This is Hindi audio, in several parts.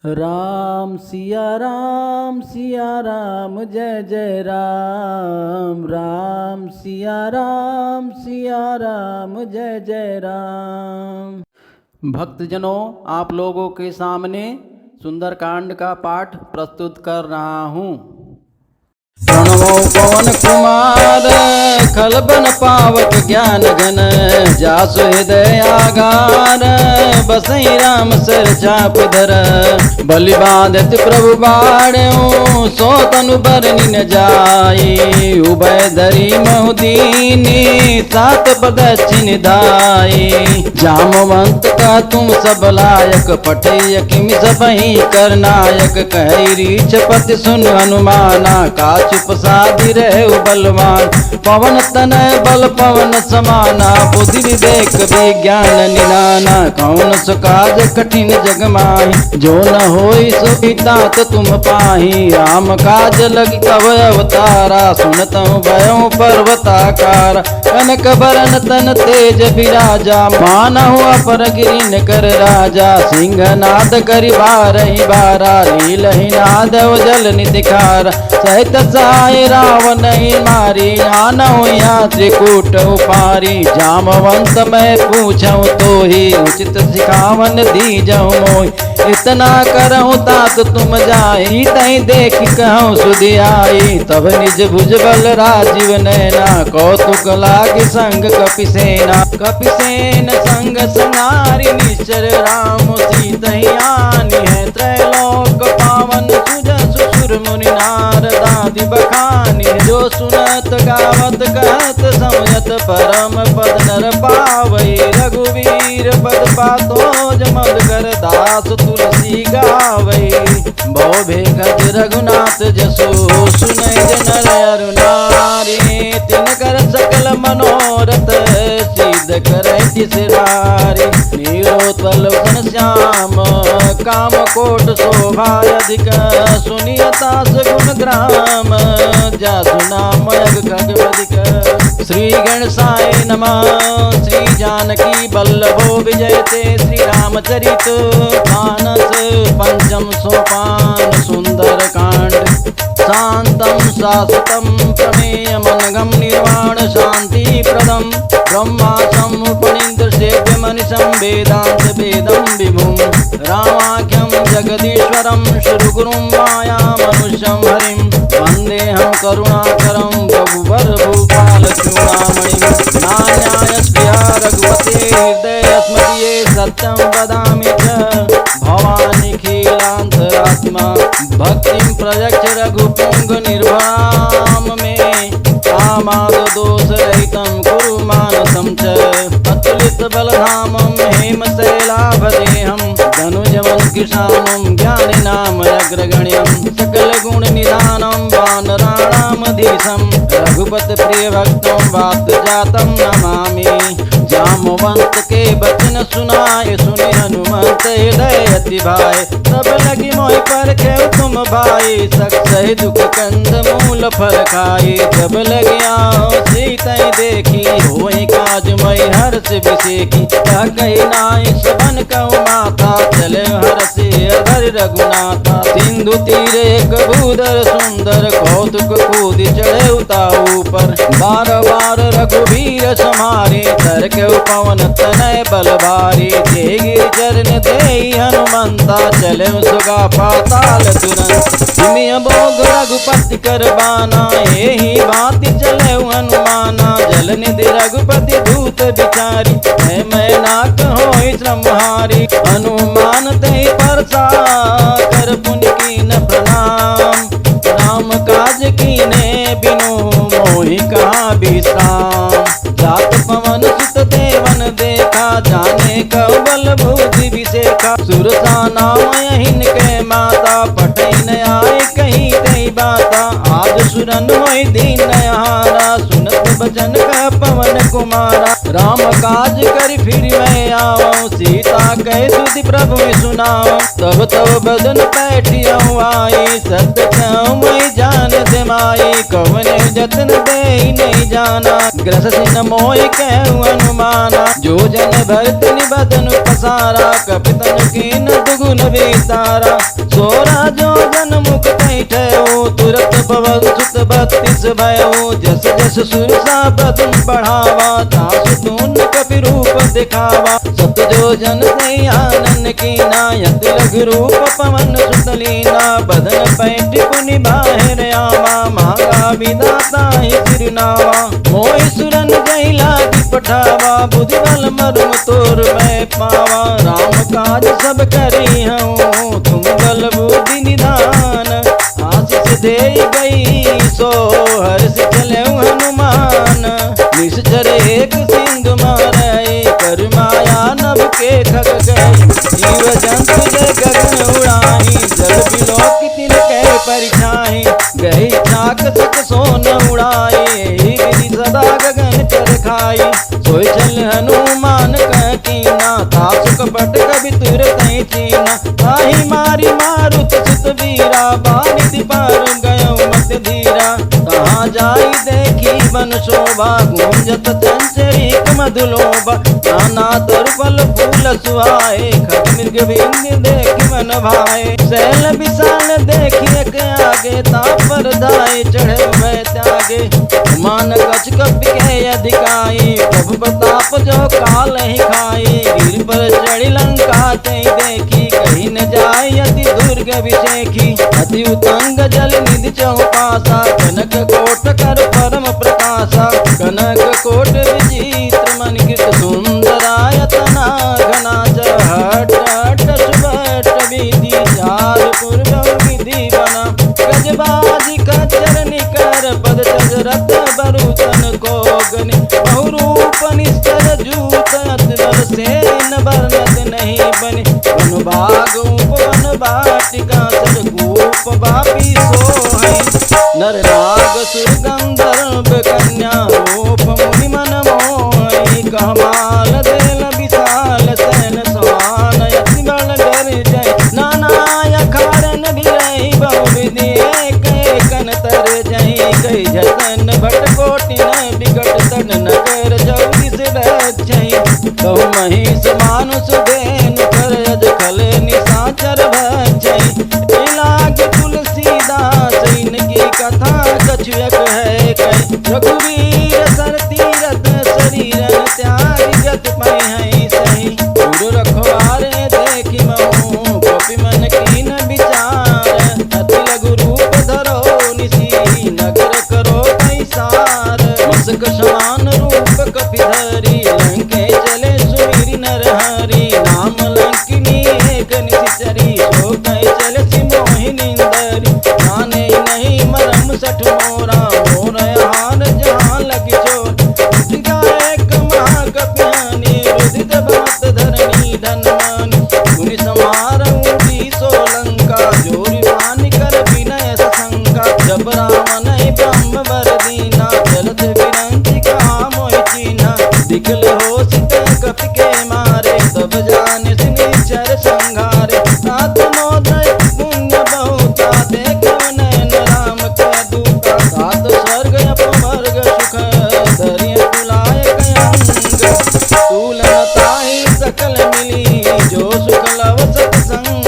राम सिया राम जय जय राम। राम सिया राम जय जय राम। भक्तजनों, आप लोगों के सामने सुंदरकांड का पाठ प्रस्तुत कर रहा हूँ। प्रणवो पवन कुमार खलबन पावक ज्ञान घन, जासु हृदय आगार बसई राम सर चाप धर। बलि बाधत प्रभु बाड़ो सो तनु बरनि न जाई, उभय धरी महुदीनी सात पदच्छिन धाई। जामवंत का तुम सब लायक, पठय किमि सबहि करनायक। कहि रीछ पति सुन हनुमाना, काछ प्रसादी रहे बलवान। पवन तनय बल पवन समाना, बुद्धि विवेक विज्ञान निनाना। कौन सो काज कठिन जग माही, जो न होई सो तात तुम पाही। राम काज लगी तब अवतारा, सुनतु भयो पर्वताकार। कनक बरन तन तेज विराजा, मानहु अपर गिरिन कर राजा। सिंहनाद करि बारहि बारा, लीलहि नाद जल निधिखार। सहित साय रावण मारी, आनहु यहाँ त्रिकूट उपारी। जामवंत मैं पूछऊँ तो ही, उचित सिखावन दीजऊँ मोहि। इतना करऊँ तात तुम जाई, तहि देख कहूँ सुधि आई। तब निज भुज बल राजीव नैना, कौतुक लागे संग कपिसेना। कपिसेन संग संगारि निश्चर, राम सीतहि आनी है। त्रैलोक पावन सुजसु सुर मुनि नारदादि बखानी। जो सुनत गावत कहत समझत, परम पद नर पावई। रघुवीर पद पातो जमद कर, दास तुलसी गावई। भव भेखत रघुनाथ जसो, सुनय नर अरु नारी। तिनकर सकल मनोरथ, सिद्ध करय तिसरारी। नीलोत्पल घन श्याम, काम कोट शोभा अधिक। सुनियता सगुण ग्राम, जासु नाम यज्ञ खगवधिक। श्री गणेशाय नमः। श्री जानकी बल्लभो विजयते, श्री रामचरित मानस। पंचम सोपान सुंदर कांड। शांतम शाश्वतम प्रमेय मनगम, निर्वाण शांति प्रदम। ब्रह्मा समुपनिन्द्र सेव्य मनिषं, वेदांत वेदम विभुम। रामाख्यम जगदीश्वरम, शुरु गुरुम माया मनुष्यम हरिम। वंदेहम करुणाकरम, प्रभुवर भूपाल चूड़ामणिं। नान्यायस्या रघुपते हृदय स्मरिये, सत्यं वदामि च भवानि खिलांतरात्मा। भक्तिं प्रयच्छ रघुपुंग निर्भराम मे, कामाद दोष रहितं कुरु मानसं च। अतुलित बलधामं हेमशैलाभदेहं, धनुजवं कृशानं ज्ञानिनाम अग्रगण्यं। सकल गुण निधानं वानराणामधीशं, रघुपत प्रिय भक्तं वात जातं नमामि। जामवंत के बचन सुनाए, सुने हनुमंत हृदय अति भाए। सब लगी मोहि परखे तुम भाई, सही दुख कंद मूल फल खाई। जब लगी आओ सीतै देखी, होई काज मई हर्ष विषेखी। क्या कही नाई सबन कहु माता, चले हर्ष अधर रघुनाथा। सिंधु तीर एक भूधर सुंदर, कौतुक कूद चढ़े उता ऊपर। बार बार रघुवीर समारे, तरक पवन तनय बल भारी। गिर चरण देहि हनुमंता, चले सुगा पाताल तुरंत। हिमिय भोग रघुपति कर बाना, एहि भांति चले हनुमाना। जल निधि रघुपति दूत बिचारी, मैं नाक होई श्रमहारी। हनुमान तेहि परसा कर, पुनि कीन प्रणाम। राम काज कीने बिनु, मोहि कहाँ विश्राम। जात पवन सुत देवन देखा, जाने कौ बल भूति विशेखा। सुरसा नाम यहिन के माता, पठै न आए कहीं तई बाता। आज सुरन होई दीन हारा, सुनत बचन का पवन कुमारा। राम काज कर फिर मैं आऊं, सीता कह सुधि प्रभु सुनाऊं। तब तब बदन पैठियाऊं आई, सत्य कहूं मैं जान दे माई। कवने जतन दे नहीं जाना, ग्रस सिन मोय कहूं अनुमाना। जो जन भरत बदन पसारा, कपितन कीन दुगुन बेतारा। सोरा जो जन मुख कैठो, तुरत पवन सुत 32 भयो। जस जस सुरसा बदन बढ़ावा, तासु तून कपि रूप दिखावा। सत जो जन से आनंद कीना, यति लघु रूप पवन सुत लीना। बदन पैठ पुनि बाहिर आवा, मांगा विधाता ही सिरनावा। मोहि सुरन जय लागी पठावा, बुद्धि बल मरुम तोर मैं पावा। राम काज सब करी हूँ, तुम बल बुद्धि निधान। आशीष दे गई सो हर्ष चले हनुमान। निश्चर एक सिंधु मारे, कर माया नभ के खग गई। जीव जंतु जय गगन उड़ाही, जल बिलोक तिन कह परिछाई। गई चाक सक सोन उड़ाई, गिरी सदा गगन चर खाई। सोई चल हनुमान कह कीना, तासु कपट कभी तुरत ही चीना। ताहि मारी मारुत सुत वीरा, बानिधि पार गयो मत धीरा। कहाँ जाई देखी बन शोभा, गूंजत चंचरीक मधुलोभा। नाना तरुफल फूल सुहाए, खग मृग बिंद देख मन भाए। सैल विशाल देखिए के आगे, तापर धाये चढ़े वह त्यागे। मान कछ कपि के अधिकाई, प्रभु प्रताप जो काल ही खाई। गिर पर चढ़ी लंका तई देखी, कहीं न जाय अति दुर्ग विषेखी। अति उतंग जल निधि चौपासा, कनक कोट कर परम प्रकाशा। कनक कोट विचित्र मणिकृत, सुंदरायतना घना। हट हट सुबट विधि, चार पूर्व विधि बना। गजबाजी खच्चर निकर, पद चजरत बरुतन को गनि। बहुरूप निस्तर जूत, अतदल सेन वर्णत नहीं बने। वन बाग उपवन बाटिका, सदकूप बापी सोहै। नर नाग सुर गंधर्व कन्या, रूप मुनि मन मोहि। कमाल देल विशाल सैन, समान यति बल गर जय। नाना अखारन गिरहि बहुविधि, एक एकन तर जहि। कई जतन भट कोटिन बिकट, तन नगर 24 रक्षहि। कहु महिष मानुष धेनु, कर अज खल निशाचर भक्षहि। लाग तुलसीदास इनकी कथा, कछुक है कहीं। रघुवीर सर तीरथ, शरीरन त्याग जत पै है सही। गुरु रखवारे देखि महु, कपि मन कीन विचार। अति लघु रूप धरो निसी, नगर करो पैसार। मसक समान रूप कपि धरी, लंके चले सुमिरि नर हरि। नाम लंकिनी एक निशिचरी, सो कह चले सि मोहिनी दरी। जाने नहीं मरम सठ मोरा, मोर हार जहाँ लगी चोर। एक महाकप्यानी, रुदित बात धरणी धनवानी। मुनि समार ऊटी सोलंका, जोरी पानी कर विनय सशंका। जब राम नहीं ब्रह्म वर दीना, चलत विरंचि कहा मोहि चीना। दिखल हो सित कपि के मारे, तब जान निचर संघारे। आत्मोदय पुण्य बहुता, देखो नैन राम का दूता। सात स्वर्ग अपवर्ग सुख, धरिय तुलाय कयंग। तुलनताहि सकल मिली, जो सुख लव सत्संग।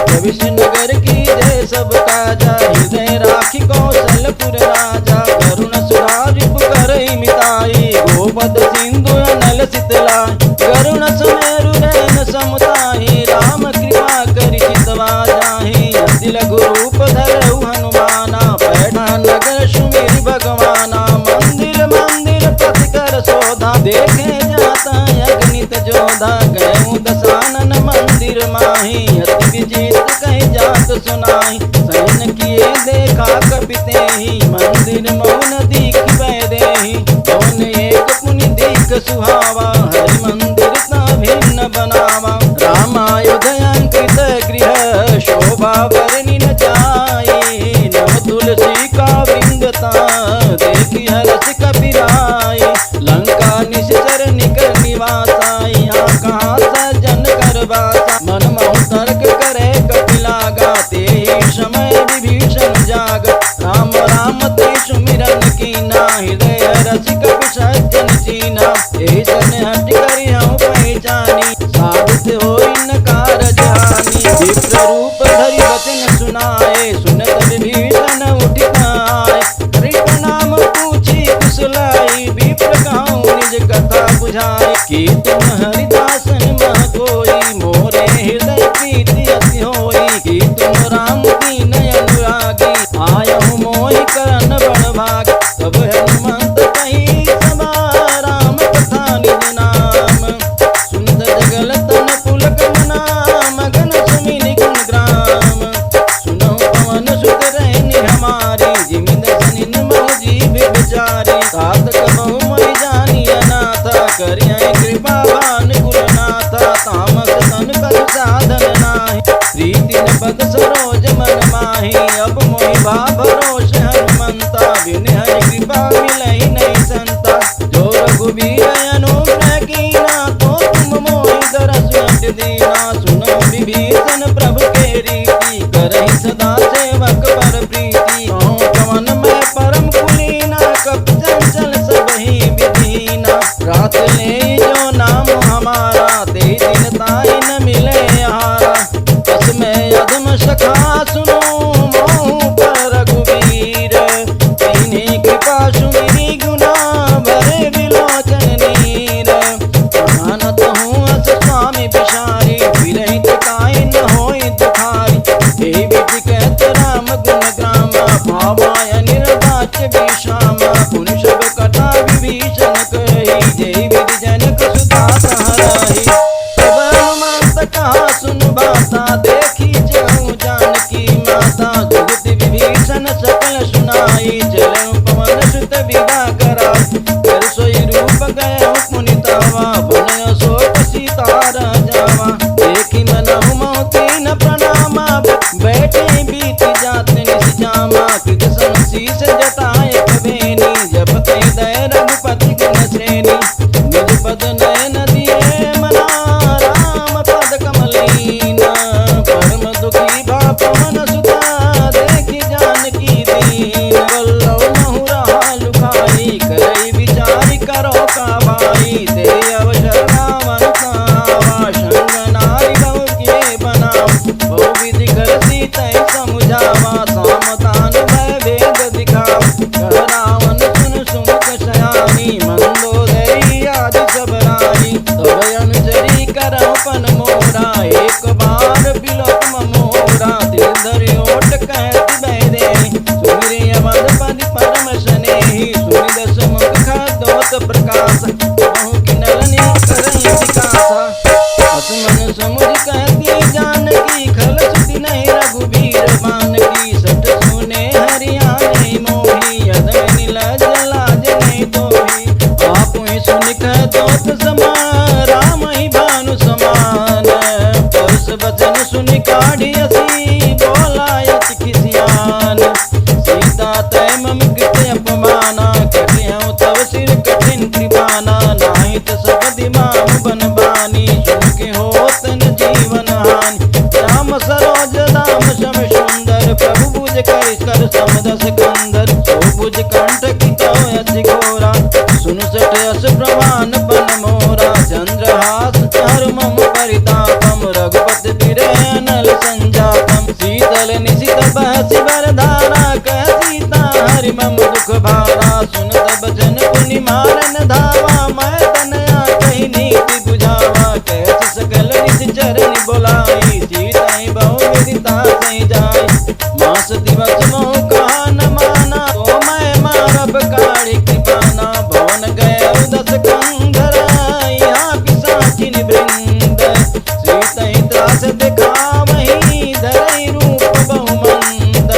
भविष्य नगर की जय सब काजा, हृदय राखी कौशलपुर राजा। करुण सुरारिपु करहि मिताई, गोपद सिंधु अनल शीतलाई। करुण सुमेरु नैन समुताहि, राम कृपा करि चितवा जाहि। अति लघु रूप धरहु हनुमाना, पैठा नगर सुमिरि भगवाना। मंदिर मंदिर पति कर शोधा, देखे जाता अगणित जोधा। गयउ दसानन मंदिर माही, अति विचित्र कहि जात सुनाई। सैन किए देखा कपि तेहि, मंदिर मौन दीख देहि। कौन एक पुनि दीख सुहावा, हरि मंदिर ता भिन्न बनावा। रामायुधयंकृत गृह, शोभा बरनि न जाई। नव तुलसी का वृंदता, देखी हर्ष कपि राई। लंका निश्चर विप्र रूप धरि वचन सुनाए, सुनत विभीषण उठि आए। हरि प्रणाम पूछी कुशलाई, विप्र कहूँ निज कथा बुझाए। कि तुम हरिदासन मह कोई, मोरे हृदय प्रीति अति होई। कि तुम राम दीन अनुरागी, आयहु मोहि करन बड़ भागी। तब हनुमंत कही सभा, राम कथा निज नाम। सुनत जगल तन पुलक मना, मगन सुमिनि गुण ग्राम। सुनहु पवन सुत रहनि हमारी, जिमि दसनिन महु जीव बिचारी। तात कबहु महि जानी अनाथा, करियै कृपा भान कुलनाथा। तामस तन कछु साधन नाहि, प्रीति न पद सरोज मन माहि। अब मोहि भा भरोस हनुमंता, बिन हरि कृपा मिलहि नहीं संता। जो रघुबीर अनुग्रह कीना, तो तुम मोहि दरस अट दीना। सुनो विभीषण प्रभु के रीति, करहि सदा सेवक पर प्रीति। कहूँ पवन मैं परम कुलीना, कपि चंचल सबहि विधीना। रात ले जो नाम हमारा, ते दिन ताहि न मिले आहारा। बस में अधम सखा सुनो, मोहु पर रघुबीर। तिन्हि कृपा सुमिरि गुना, भरे विलोचन नीर। जानत हूँ अस स्वामी विषारी, विरहित काई न होई दुखारी। हे विधि कहत राम गुण ग्रामा, भावाय निर्वाच्य विश्रामा। पुनि सब कथा विभीषण कही, जय विधि जनक सुता सहरही। तब हनुमंत कहा सुन बाता, देखी जहु जानकी माता। जुगति विभीषण सकल सुनाई, चलहु पवन सुत विदा कराई। कर सोई रूप गए मुनि तावा, बनय शोक सीता राजावा। देखी मनहु मोहि कीन प्रणामा, बैठे बीत जात निस जामा। कृत सन शीस जटाए कबेनी, जपते दय रघुपति गुण श्रेणी। निज पद नयन दिए मना, राम पद कमलीना। परम दुखी भा पवन सुता, देखि जानकी दीन। वल्लभ महु रहा लुकाई, करई विचारि करो का भाई। ते अवसर रावण सावा, संग नारी बहु किए बनाओ। बहु विधि कर सीतै समुझावा, सामतान भय भेद दिखाओ। कह रावण सुन सुमुख सयानी, मंदोदरी आदि सब रानी। तब अनुचरी करहु पन मोरा, एक बार बिलोक मोरा। दिल धरि ओट कहत बहरे, सुमिरे अवध पदि परम स्नेही। सुनि दस मुख खदोत प्रकाश, कहूँ कि नलनी करहि विकासा। असमन समुझ कहती जानकी, खल सुति नहीं रघुबीर बान की। सठ सुने हरियाणे मोही, अधम नीलज लाज नहीं तोही। आपहि सुनि कहत समान, राम ही भानु समान। परस वचन सुनि काढ़ी हसी, बोला अति खिसियान। सीता तै मम कृत अपमाना, कटिहउँ तव सिर कठिन कृपाना। नाहि त सपदि माम बन बानी, सुन के होत न जीवन हानि। राम सरोज दाम सम सुंदर, प्रभु भुज कर समदस कंदर। सो भुज कंठ की तव अति घोरा, सुनु सठ अस प्रमाण बन मोरा। चंद्रहास हर मम परितापम, रघुपति बिरह अनल संजातम। शीतल निशित बहसि वरधारा, कह सीता हरि मम दुख भारा। सुनत बचन पुनि मारन धावा, मैं तनया कही नीति बुझावा। कैस सकल निज चरण बोलाई, सीताई बहु विदिता सहि जाई। मास दिवस मोह कहा न माना, तो मैं मारब काढ़ी कृपाना। भवन गए दस कंधरा, यहाँ पिशाचिन वृंद। सीतई त्रास दिखावहि, धरई रूप बहुमंद।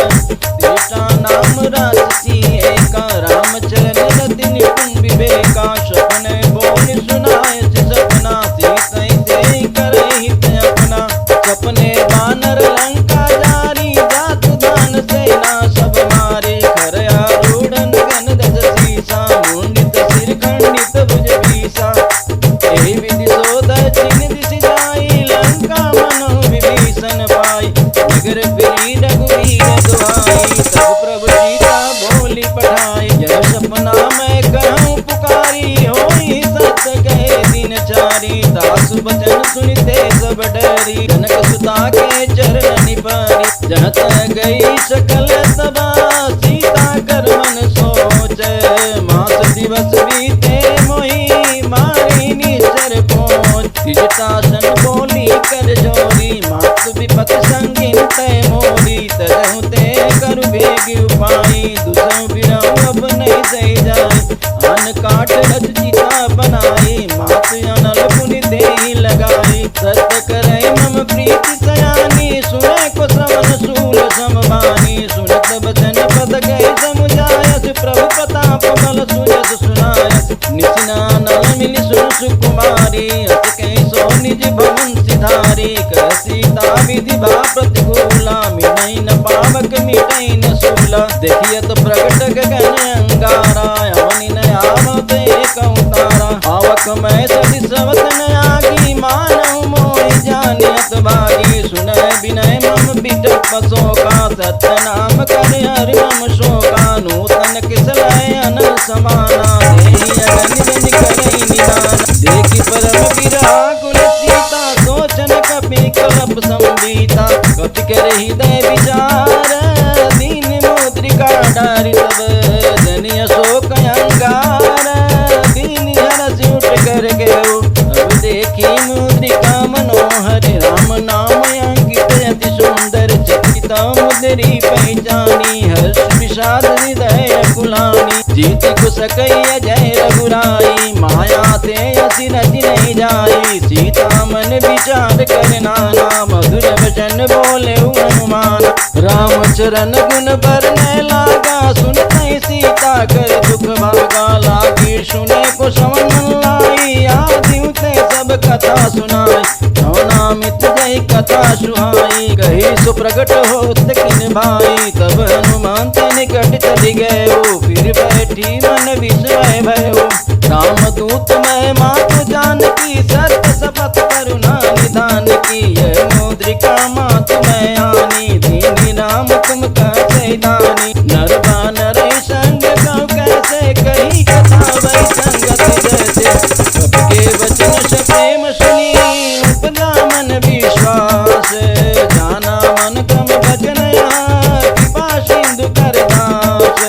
दृष्टा नाम राजसी एका, रामचरण रति निपुण विवेका। सपन बोल सुनाय सपना, सीतई ते करहि हित अपना। सपने बानर लंका जारी, जात दान सेना सब मारे। खर आरूढ़ गन दस सीसा, मुंडित सिर खंडित भुज बीसा। एहि विधि सो दक्षिण दिशि जाई, लंका मनहु विभीषण पाई। नगर फिरी रघुवीर दुहाई, तब प्रभु सीता बोली पठाई। यह सपना मैं कहूँ पुकारी, होई सत्य कहे दिन चारी। दास बचन सुनिते सब डर, हरी, जनक सुता के चरण परी। जहाँ तक गई सकल सबा, सीता कर मन सोच। मास दिवस बीते मोही, मारी निश्चर पहुँच। तिजटासन बोली कर जोरी, मात विपत संगिन तय मोरी। तजहु ते करु भेगी उपाई, दुसहु बिरहु अब नहीं सही जाए। अन काट रच चिता बनाई, मात अनल पुनि देहि लगाई। सत्य करे मम प्रीति सयानी, सुने को श्रवण शूल समबानी। सुनत बचन पद गए समुझायस, प्रभु प्रताप बल सुजस सुनायस। निशिनानल मिलि सुन सुकुमारी, अस कहि सो निज भवन सिधारी। कह सीता विधि भा प्रतिकूला, मिटई न पावक मिटई न सूला। देखियत प्रकट गगन अंगारा, अवनि न आवत एक अवतारा। आवक मैं सति सवत न आगी, मानव मोहि जानियत भागी। सुनय विनय मम बिटप शोका, सत्य नाम कर हरि मम शोका। नूतन किसलय अनल समाना, देहि अगन जन करई निदान। देखि परम बिरहा कुल सीता, सोचन कपि कलप संबीता। कपि कर हृदय विचार, दीन मुद्रिका डारि तब। जनि अशोक अंगार, दीन हरस उठ कर गयो। अब देखी मुद्रिका मनोहर, राम नाम अंकित अति सुंदर। चकित मुद्री पहचानी, हर्ष विषाद हृदय कुलानी। जीत को सकई जय रघुराई, माया ते असी रति नहीं जाई। सीता मन विचार कर नाना, मधुर वचन बोले हनुमान। राम चरण गुण बरने लागा, सुनते सीता कर दुख भागा। लागी सुने को श्रवण मन लाई, आदि ते सब कथा सुनाई। नवनामित जय कथा सुहाई, कही सो प्रकट होत किन भाई। तब हनुमान ते निकट चली गए, फिर बैठी मन विस्मय भयो। राम दूत मैं मातु जानकी, सत्य शपथ करुणा निधान की। यह मुद्रिका मातु मैं आनी, दीनी राम तुम कैसे दानी। नर बानर संग कहूँ कैसे, कही कथा वै संगत जैसे। सबके वचन प्रेम सुनी, उपजा मन विश्वास। जाना मन क्रम भजन, कृपा सिंधु कर दास।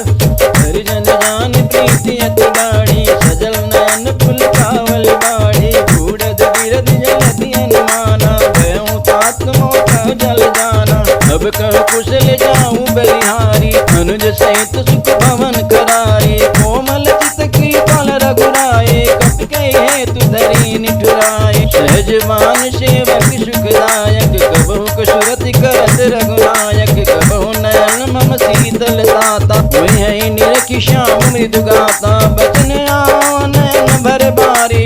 हरिजन जान प्रीति अति गाढ़ी, सजल नयन फुल कावल बाढ़ी। बूढ़द गिरद जलधि अनुमाना, भयउ तात मोह जल जाना। अब कह कुशल जाऊं बलिहारी, अनुज सहित सुख भवन करारी। कोमल चित कृपाल रघुराए, कपि कहि हेतु धरि निठुराए। सहजवान सेवक सुखदायक, कबहु कसुरति करत रघुनायक। कबहु नयन मम शीतल ताता, वही निरखि श्याम मृदु गाता। बचन आओ नयन भर बारी,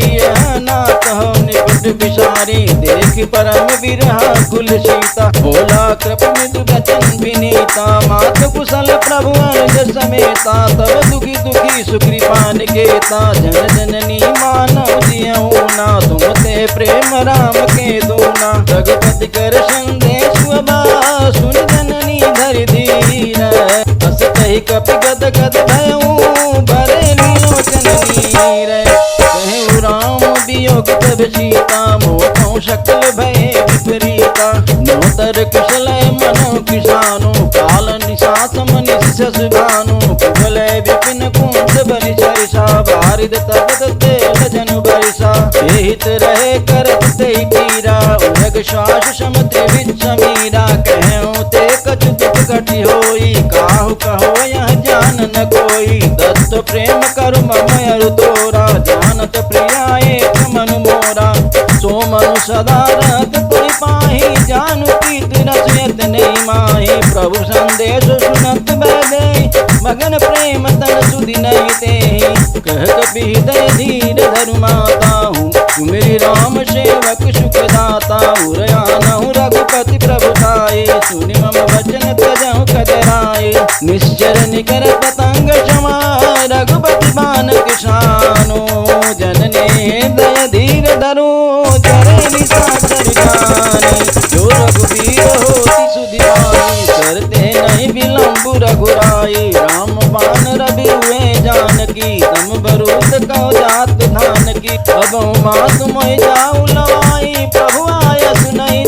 ना कहो निपट विसारी। देख परम बिरहा कुल सीता, भोला कृप मृदु बचन विनीता। मात कुशल प्रभु अनुज समेता, तब दुखी दुखी सुकृपा निकेता। जन जननी मानव जियऊ ना, तुम ते प्रेम राम के दूना। रघुपति कर संदेश अबा, सुन जननी धरि धीर। हस कहि कपि गद गद भयऊ, भरे लोचन नीर। कहु राम वियोग तब सीता, मोह शकल भय विपरीता। नोतर कुशल मनो किसानु, काल निशास मनीष शश भानु। कुबल विपिन कुंज बलि चरिसा, बारिद तपत तेल जनु बरिसा। हित रहे करत ते कीरा, उलग श्वास सम त्रिविध समीरा। कहूँ ते कछु दुख घटी होई, काहू कहो यह जान न कोई। दत्त प्रेम करु मम अरु तोरा, जानत प्रिया एक मन मोरा। सो मनु सदा रहत कोई पाही, जानु प्रीत रसयत नहीं माही। प्रभु संदेश सुनत बैदे, मगन प्रेम तन सुधि नहीं तेहि। कह कपि हृदय धीर धरु माता हूँ, मेरी राम सेवक सुखदाता। उरयानहु रघुपति प्रभुताई, सुनि मम वचन त्यजहु कतराई। निश्चर निकर पतंग क्षमा, रघुपति बान किसानो। जननी दय धीर धरो, चरे निशाचर जानी। जो रघुवीर होति सुधियाई, करते नहीं विलंबु रघुराई। राम बान रवि हुए जानकी, तम बरूद कहो जात धान की। अब मात मोहि जाऊ लवाई, प्रभु आयस नहीं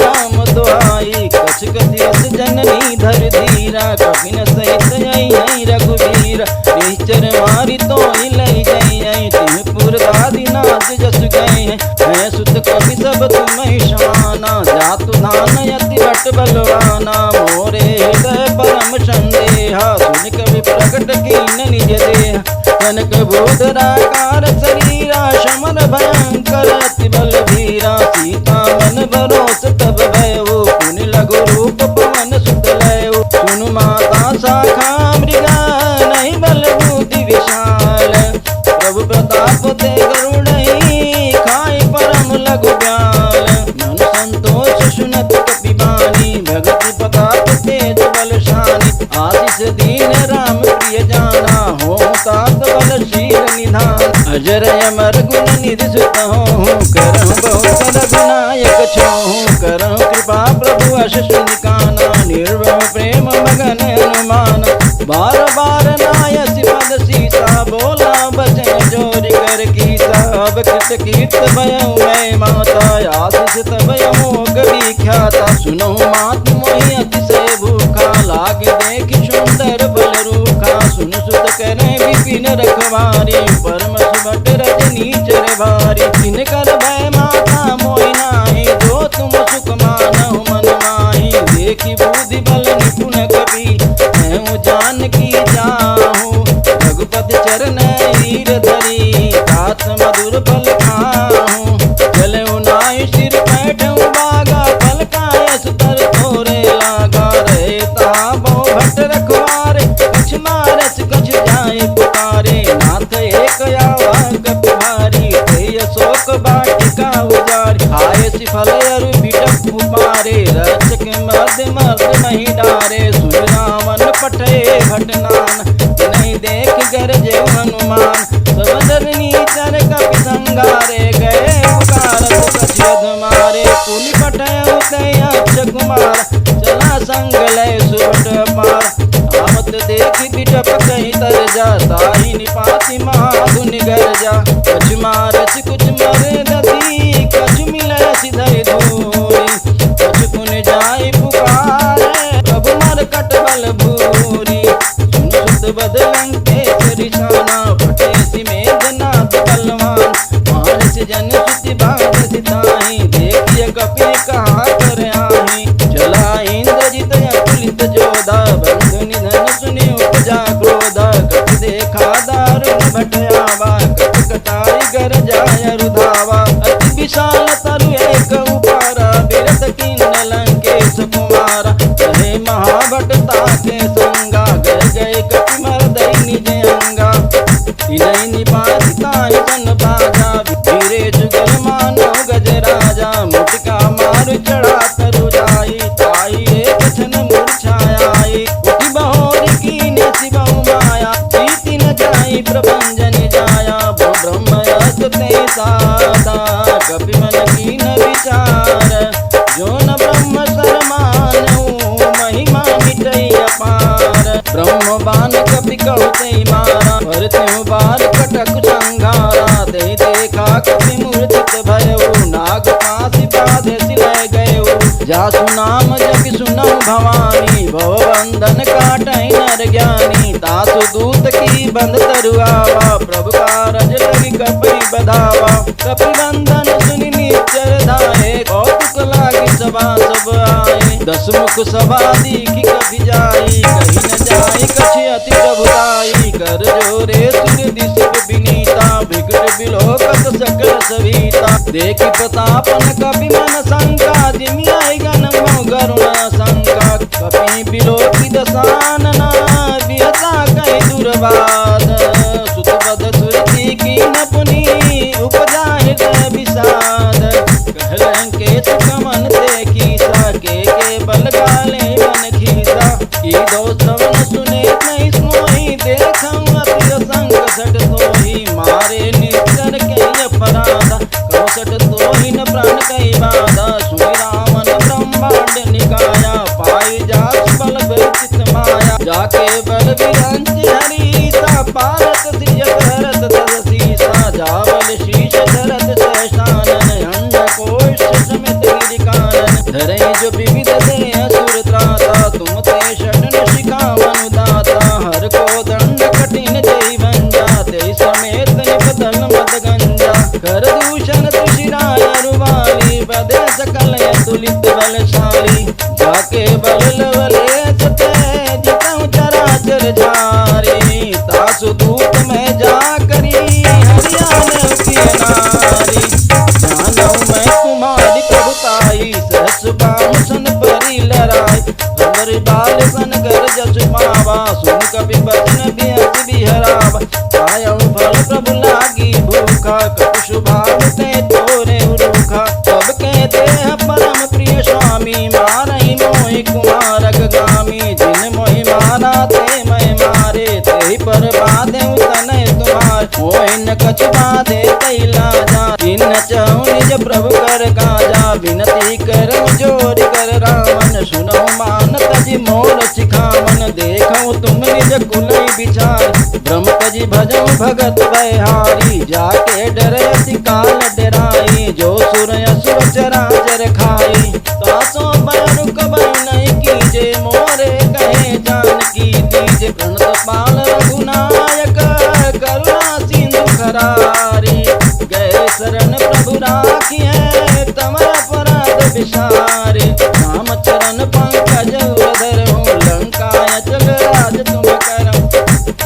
जनक भूधराकार शरीरा समर भयंकर अति बलवीरा सीता मन भरोस तब भयो पुनि लघु रूप पवन सुत लयो सुनु माता शाखा मृगा नहीं बल बुद्धि विशाल प्रभु प्रताप ते गरुड़ई खाए परम लघु ब्याल मन संतोष सुनत कपि बानी भगति प्रताप तेज बलशानी आशीष दीन राम प्रिय जाना हो तात बल शील निधान अजर अमर गुण निधि सुत हो करहु बहु पद विनायक छो करहु कृपा प्रभु अशेष निकाना निर्भय प्रेम मगन हनुमान बार बार नायस पद सीता बोला बचन जोर कर कीसा अब कृत कीर्त भयउ मैं माता आशीष तब अमोघ विख्याता सुनो मात मोहि अतिशय भूखा लाग देख सुंदर बल रूखा सुन सुत करे विपिन रखवारी परम सुभट रजनी चर भारी तिनकर भय माता मोहि नाही जो तुम सुख मानहु मन माही देखी बुद्धि बल निपुण कपि मैं जानकी जाहूँ रघुपति चरण हीर धरी तात मधुर फल खाहूँ चलऊ नाय सिर बैठऊ बागा फल काय सुतर तोरे लागा रहे ता बहु भट रखवारे कछ मारस कछ जाए पुकारे नाथ एक आवा कपि भारी ते अशोक बाटिका उजारी खाए सि फल अरु बिटप मारे रचक मर्द मर्द नहीं डारे सुन रावण पठे भटनान नहीं देख गरजे हनुमान सबदरनी चर कपि संगारे गए पुकारत कछियध मारे पुनि पठे उदय अक्ष कुमार चला संग लय सुबट पार आवत देख बिटप कहीं तर जा ताहि निपाति महाधुनि गरजा कछ मारस कुछ मर दती कछ मिलय सिधय धूरी कछ पुन जाय पुकारे प्रभु मर कट बल भूरी सुन सुत बदलंकेश्वरी शाना फटे सि मेघनाथ बलवान मानस जन सुति बाध सिताहि देखिय कपि कहा कर आहि चला इंद्रजित अतुलित जोधा बंधु निधन सुनि उपजा क्रोधा कपि देखा दारुण भट आवा कपि कटाई गर जाय रुधावा अति विशाल तरु एक उपारा बिरत किन्न लंकेश कुमारा कहे महाभट ताके संगा गए गए कपि मर्दई निज अंगा तिनहि निपाति ताहि सन बाजा वीरे जुगल मानव गज राजा मुटिका मारु चढ़ा तरु जाई ताई एक छन मूर्छाई उठि बहोरी कीने शिवहु माया प्रीति न जाई प्रपंजन जाया ब्रह्म ते सादा कपि मन कीन विचार जो न ब्रह्म शरमानहु महिमा मिटई अपार ब्रह्म बान कपि कहते मारा पर त्यों बार कटक संघारा दे देखा कपि मूर्छित भयउ नाग पासी बाधे सिलय गयउ जासु नाम जपि सुनहु भवानी भव बंधन काटई नर ज्ञानी तासु दूत की बंध तरुआवा प्रभु कारज लगी कपि बधावा कपि बंधन सुनि निश्चर धाये कौतुक लागी सभा सब आए दस मुख सभा दीखी कपि जाई कहीं न जाई कछि अति प्रभुताई कर जोरे सुर दिशक विनीता विकट बिलोकत सकल सविता देखि प्रतापन कपि मन शंका जिमियाई गण गरुण शंका कपि बिलोकी दशानना विहता कहि दुर्बाद सुतपद सुरति की न पुनि उपजा हृदय विषाद कहलन के सुकमन ते खीसा के बल गाले मन खीसा की दो श्रवण सुने नहीं सोई देखं अति संग सट सोई मारे निश्चर के अपराधा कौसट सोई न प्राण कई बाधा सुनि रावण ब्रह्मांड निकाया पाई जास बल व्यचित माया जाके बल विरंच हरीसा पारत सियत हरत तरसीसा जावल शीश धरत सहसानन अंड कोश समेत गिरिकानन धरे जो विविध दे असुर त्राता तुम ते षडन शिखामनु दाता हर को दंड कठिन जय भंजा ते समेत निपतन मद गंजा कर दूषण तुषिराय रुवाली बदे सकल तुलित बलशाली जाके बल लवले सते जितहु चराचर झारी तासु दूत में जा राम सन परी लराय। हमर बाल सन कर जस पावा, सुन कपि बचन बिहस बिहरावा। पायउ फल प्रभु लागी भूखा, कपि शुभाव ते तोरे रूखा। तब के देह परम प्रिय स्वामी, मारहि मोहि कुमारक गामी। जिन मोहि मारा ते मैं मारे, तेहि पर बाधेउ तनय तुम्हार। मोहि न कछु बाधे तैला जा, जिन चहु निज प्रभु कर काजा। विनती करम जोरि कर रामन, सुनौ मान तजि मोर चिखावन। देखौ तुम निज कुलई विचार, ब्रह्म तजि भजौ भगत बहारी। जाके डर अति काल डराई, जो सुर असुर चराचर खाई। तासो बरु कबर नहीं कीजे, मोरे कहे जानकी दीजे। प्रणत पाल रघुनायक, करुणा सिंधु खरारी। गए शरण प्रभु राखिए, तमर अपराध विसारे। राम चरण पंकज उधर हो, लंका अचल राज तुम करम।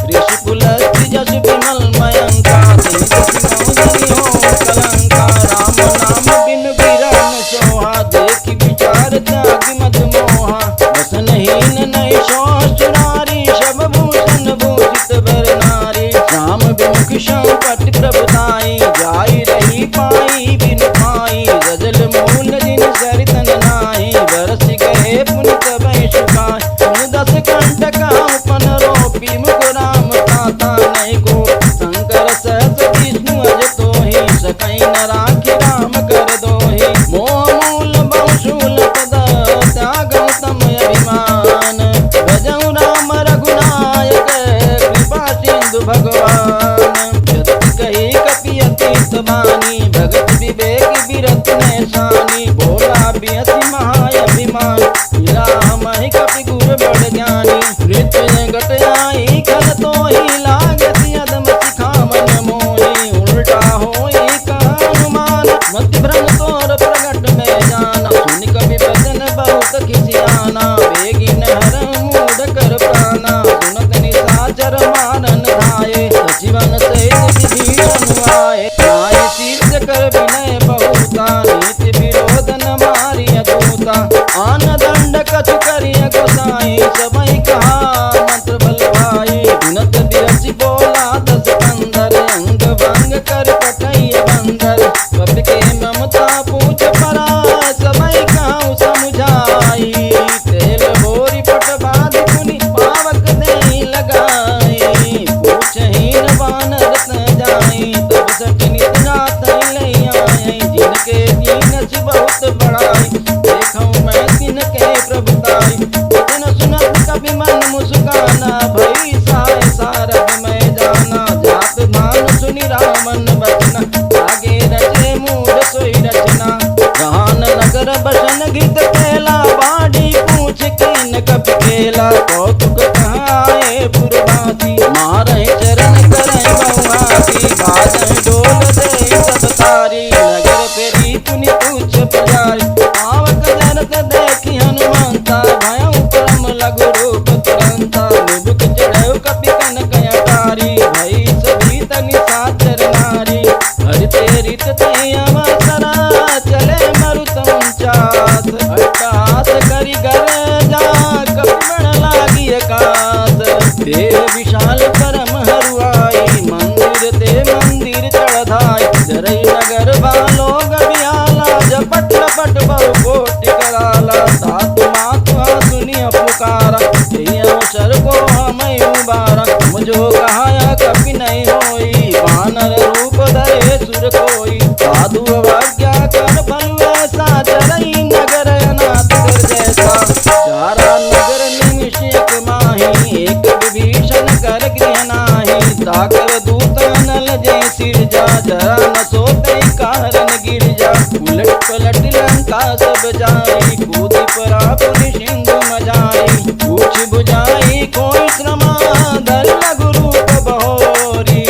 ऋषि पुलस्त्य जस विमल मयंका, तिनहि हो कलंका। राम नाम बिनु बिरन सोहा, देखि विचार त्यागि मद मोहा। वसनहीन नहीं ससुरारी, सब भूषण भूषित बर नारी। राम विमुख संपत्ति प्रभुताई, जाई रही पाई बिनु पाई। गजल मूल जिन सरितन नाही, बरस गए पुनित भय सुखाय। सुन दस कंटक पन रोपी, मुख राम ताता नहीं को। शंकर सहस विष्णु अज तोहि, सकई न राखि राम कर दोहि। मोह मूल बहुशूल पद, त्यागौ तम अभिमान। भजौ राम रघुनायक, कृपा सिंधु भगवान। यति कही कपि अतीत बानी, भगत विवेक विरत नैसानी। बोला बियति महाअभिमान, मिला हमहि कपि गुर बड़ ज्ञानी। मृत्यु घट आई खल तोहि, लागति अदम सिखावन मोहि। उल्टा होई का अनुमान, मति भ्रम तोर प्रगट में जाना। सुनि कपि बचन बहुत खिसियाना, बेगिन हर मूढ़ कर प्राणा। सुनत निशाचर मारन धाये, सचिवन सहित विभीषण आए। नाहि शीर्ष कर विनय बहुता, नीति विरोध न मारिय दूता। आन दंड कछु करिय गोसाई, सबहि कहा मंत्र बल भाई। गुणत बिरचि बोला दस कंधर, अंग भंग कर पठैय बंधर। कपि के ममता पूछ परा, सबहि कहु समुझाई। तेल बोरी पट बाँधि पुनि, पावक देहि लगाई। पूछहीन बानर त जाई, तब सठ नित नाथ लई आए। जिनके दीन बहुत बड़ाई, देखौ मैं तिनके प्रभुताई। वचन सुनत कपि मन मुस्काना, भई साय सारद मैं जाना। जात भान सुनि रामन बचना, आगे रचे मूढ़ सोई रचना। जहान नगर बसन गीत केला, बाड़ी पूछ कीन कपि केला। कौतुक कहाए पुरवासी, मारहि चरण करय बहुआसी। बाजहि डोल देहि सब तारी, नगर फेरी पुनि पूछ पजारी। पावक जनत देखि हनुमंता, भयउ परम लघु रूप तुरंता। निबुक चढ़उ कपि कनक अटारी, भई सभी तनि साचर नारी। हरिते रित ते अवसरा, चले मरुत उचास। अट्टहास करि गरजा, कपि बड़ लागी आकाश। देह विशाल परम हरुआई, मंदिर ते मंदिर चढ़धाई। जरई नगर बालोग बिहाला, झपट लपट बहु कोटि कराला। तात मातु सुनिय पुकारा, यही अवसर को हमें उबारा। मुझो कहा कपि नहीं होई, वानर रूप धरे सुर कोई। साधु अवज्ञा कर फल ऐसा, चरई नगर अनाथ कर जैसा। चारा नगर निमिष एक माही, एक विभीषण कर गृह नाही। ताकर दूत अनल जय सिरजा, जरा न सोते कारण गिरजा। उलट पलट लंका सब जाई, कूद परा पुनि सिंधु मजाई। पूछ बुझाई कोई श्रमा, धर लघु रूप बहोरी।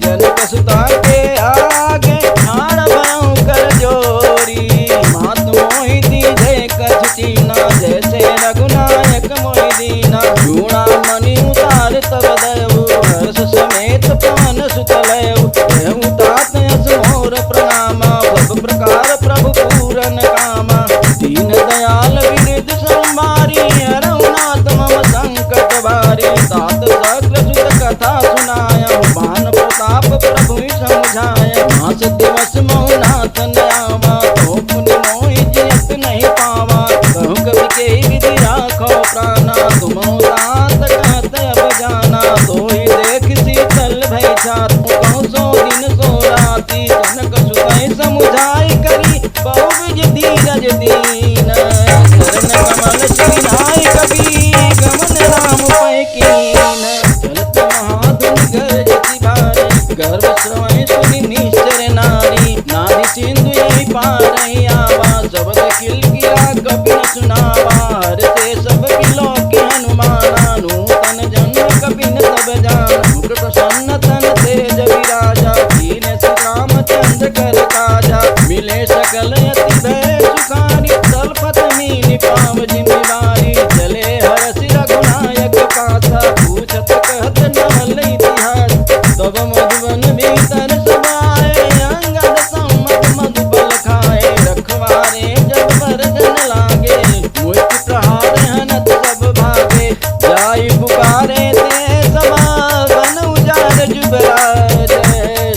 जनक सुता के आगे, ठाड़ भयउ कर जोरी। मात मोहि दीजे कछ चीना, जैसे रघुनायक मोहि दीना। चूड़ा मणि उतार तब दयऊ, हर्ष समेत पवन सुत लयऊ। देहु तात यस मोर प्रणामा, सब प्रकार प्रभु पूरन कामा। दीन दयाल विरुद्ध संवारी हरउनाथ मम संकट भारी तात सक्र सुत कथा सुनाय मान प्रताप प्रभु समझाय मास दिवस मौनाथ नयावा तो पुण्य मोहि जियत नहीं पावा कहु कवि के विधि राखो प्राणा तुम तात कहत अब जाना तो ही देख शीतल भय छात कहूँ सो दिन सो राती जनक सुतय समुझाई करी बहुविध धीरज दीन चरण कमल सिनाय कवि गमन राम पै कीन चलत महाधुन गरजति भारी गर्भ श्रवण सुनि निश्चर नारी नारी सिंधु यही पारहि आवा शब्द किलकिया कपि न सुनावा हरते सब बिलो के हनुमाना नूतन जन्म कपि न सब जाना मुख प्रसन्न तन तेज विराजा दीन श्री रामचंद्र कर काजा मिले सकल अति भय सुखारी तलपत मीनि पाव जिम्मेवारी चले हरष रघुनायक पासा पूछत कहत नवल इतिहास तब मधुबन भीतर समाये अंगद सम्मत मधुबल खाए रखवारे जब बरजन लागे मुझ प्रहार हनत सब भागे जाई पुकारे ते समागन उजार जुबराज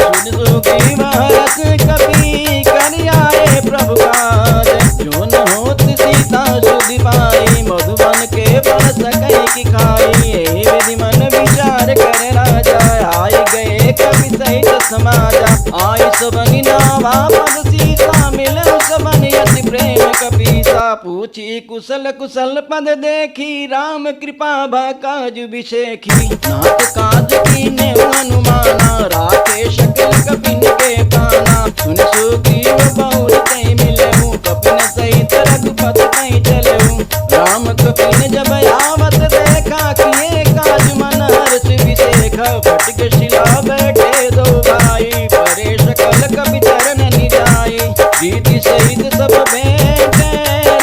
सुन सुखी महरस कपि करियाए प्रभु काज जो न होत सीता सुधि पाई मधुबन के बन सकै की खाई एहि विधि मन विचार कर राजा आय गए कवि सहित समाजा आय सबनि नावा पद सीता मिलउ सबनि अति प्रेम कपीसा पूछी कुशल कुशल पद देखी राम कृपा भा काज विशेखी नाथ काज कीने हनुमाना राखे शकल कपिन के काना सुन सुग्रीव बहुर तै मिलऊ कपिन सहित रघुपति तै चलऊ राम कपिन जब आवत देखा किए काज मन हर्ष विशेख फटिक शिला बैठे दो भाई परे सकल कपि चरण निजाई प्रीति सहित सब भेंटे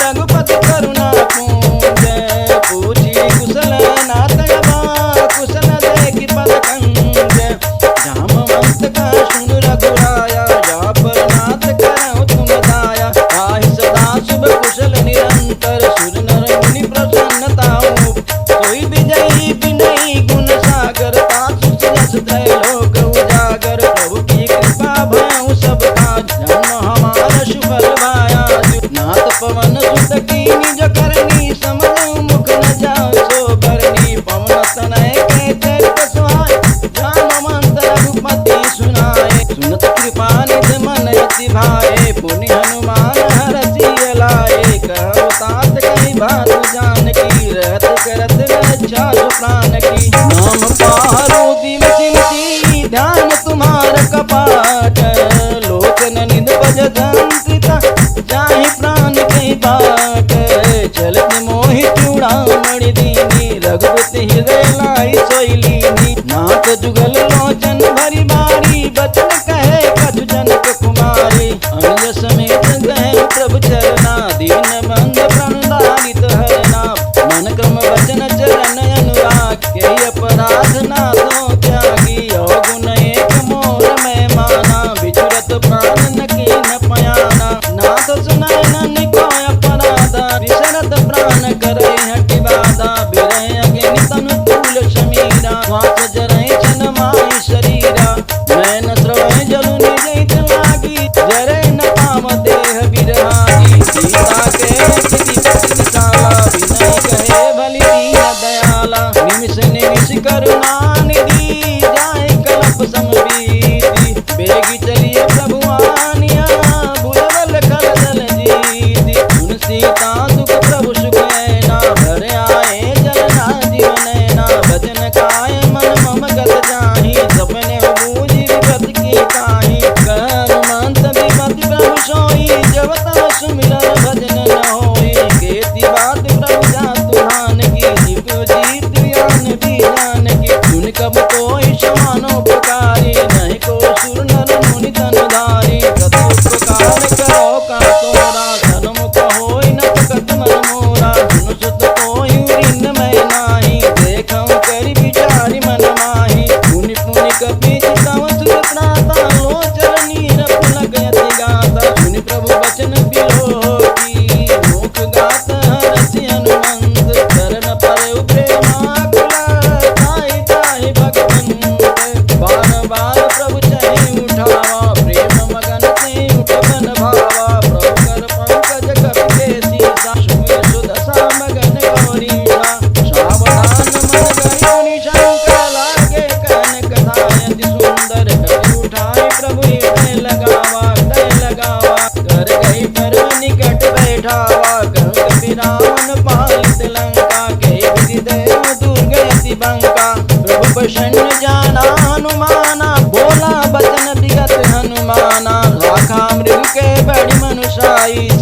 रघुपति करुणा पूंज पूछी कुशल नाथ कुशल देखि पद कंज जामवंत का सुन रघुराया जा पर नाथ करहु तुम दाया आहि सदा शुभ कुशल निरंतर सुर नर मुनि प्रसन्नताओ कोई विजयी विनयी गुण सागर तासु यश त्रैलोक उजागर प्रभु की कृपा भयउ सब काज जन्म हमारा सुफल भाया नाथ पवन सुत की निज करनी समझ मुख न जाओ सो भरनी पवन तनय के चरित सुहाय जामवंत रघुपति सुनाए सुनत कृपा निध मन अति भाए पुनि हनुमान हरषि लाए कहु तात कहि बात जानकी रहत करत रक्षा जो प्राण की नाम पारो दिव चिंती ध्यान तुम्हार कपाट लोचन निध बज दंत्रिता जाहि प्राण कहि बाट चलत मोहि चूड़ामणि दीनी रघुपति हृदय लाई सोई लीनी नाथ जुगल लोचन भरी बारी बचन कहे कछु जनक कुमारी अन्य समेत गए प्रभु चरना दीन बंद प्रणदारित हरना मन क्रम वचन चरण अनुराग के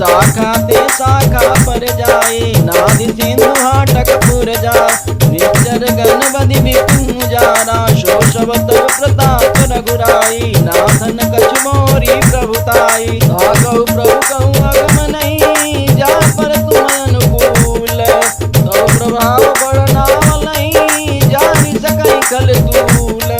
शाखा ते शाखा पर जाए, नादि सिंधु हाटक पुर जाए। निश्चर गणपति विपिन उजारा, शोषव तव प्रताप रघुराई। नाथन कछु मोरी प्रभुताई, कहु प्रभु कहूँ अगम नहीं, जा पर तुम अनुकूल। तव प्रभाव बड़ नाम नहीं, जानि सकई कल तूल।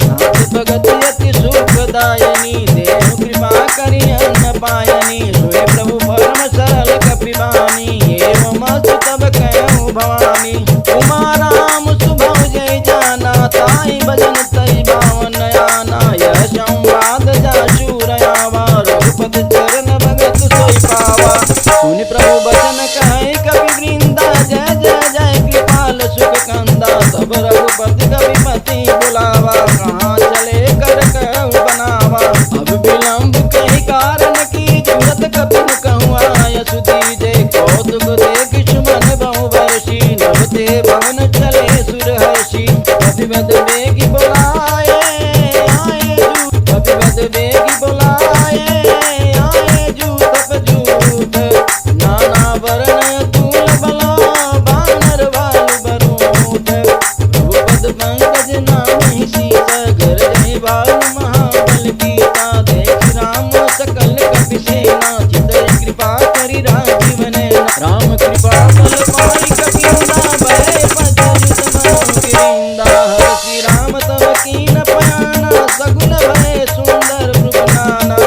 नाथ भगत अति सुखदायनी, देव कृपा करि अन्न पायनी। सोई प्रभु परम सरल कपिबानी, एवं मस्त तब कहूँ भवानी। उमा राम सुभव जय जाना, ताई भजन तई भावन आना। यह संवाद जासु रयावा, रघुपति चरण भगत सोई पावा। सुनि प्रभु बचन कहे कवि वृंदा, जय जय जय कृपाल सुख कंदा। तब रघुपति कविपति बुलावा, कहाँ चले कर कहूँ बनावा। अब विलंब कही कारण की जूरत कपिन कहूँ आयसु दीजे। कौतुक देख सुमन बहु वर्षी, नभते भवन चले सुरहर्षि। कपिवद बेगी बोलाए आए जूत, कपिवद बेगी बोलाए आए जूत जूत। नाना वर्ण तूल बला, बानर बाल बरूद। प्रभुपद पंकज नामहि सीता, गरजहि बाल महाबल कीता। देख राम सकल कपि सेना, चितई कृपा करि राजीव नैना। राम कृपा बल पाई कपिंदा, भय पजरुत मनु गिरिंदा। हरषि राम तव कीन पयाना, सगुन भय सुंदर रूपनाना।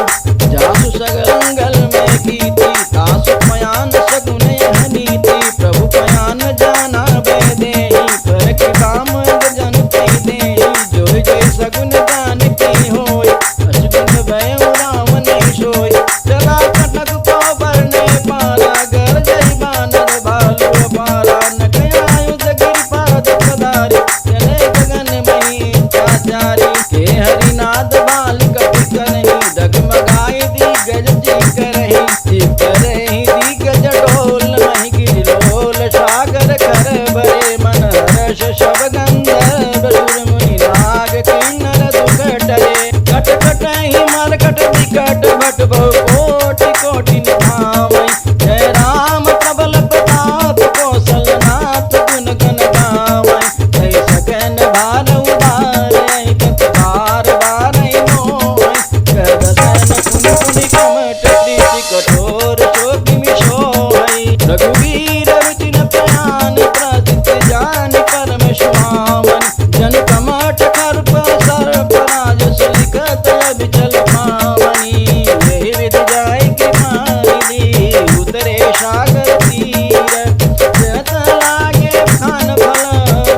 जासु सगल मंगल में कीर्ति, तासु पयान सगुन यह नीति। प्रभु पयान जाना भय देहि, पर कृपा मंग जन कहि देहि। जोई जोई सगुन जान के होय, अश्विन भय राम नहीं सोय। चला कटक को बरने पारा, घर जय बानर भालु अपारा। नकया युध गिरिपाद पधारी, चले गगन मही चाचारी। के हरिनाद बाल कपि करही, डगमगाए दिग्गज चिकरही। चिकरही दिग्गज ढोल, महि गिरिलोल सागर कर भरे। मन हर्ष शब गंधर्व सुर मुनि नाग किन्नर दुख टरे। कट कटहि मरकट विकट भट बहु कोटि कोटि निभावै। जय राम प्रबल प्रताप, कौशल नाथ गुण गण गावै। कहि सकन भार उबारै, तत बार बारै मोहै। कर दसन पुनि पुनि कमट प्रीति, कठोर शोक मिषोहै। रघुवीर विचिन प्रयाण, प्रसिद्ध जानि परम सुहावन। जन कमठ कर्प सर्प राज, सुलिखत अभिचल पावनी। यही विधि जाय कृपानिधि, उतरे सागर तीर। जत लागे खान फल,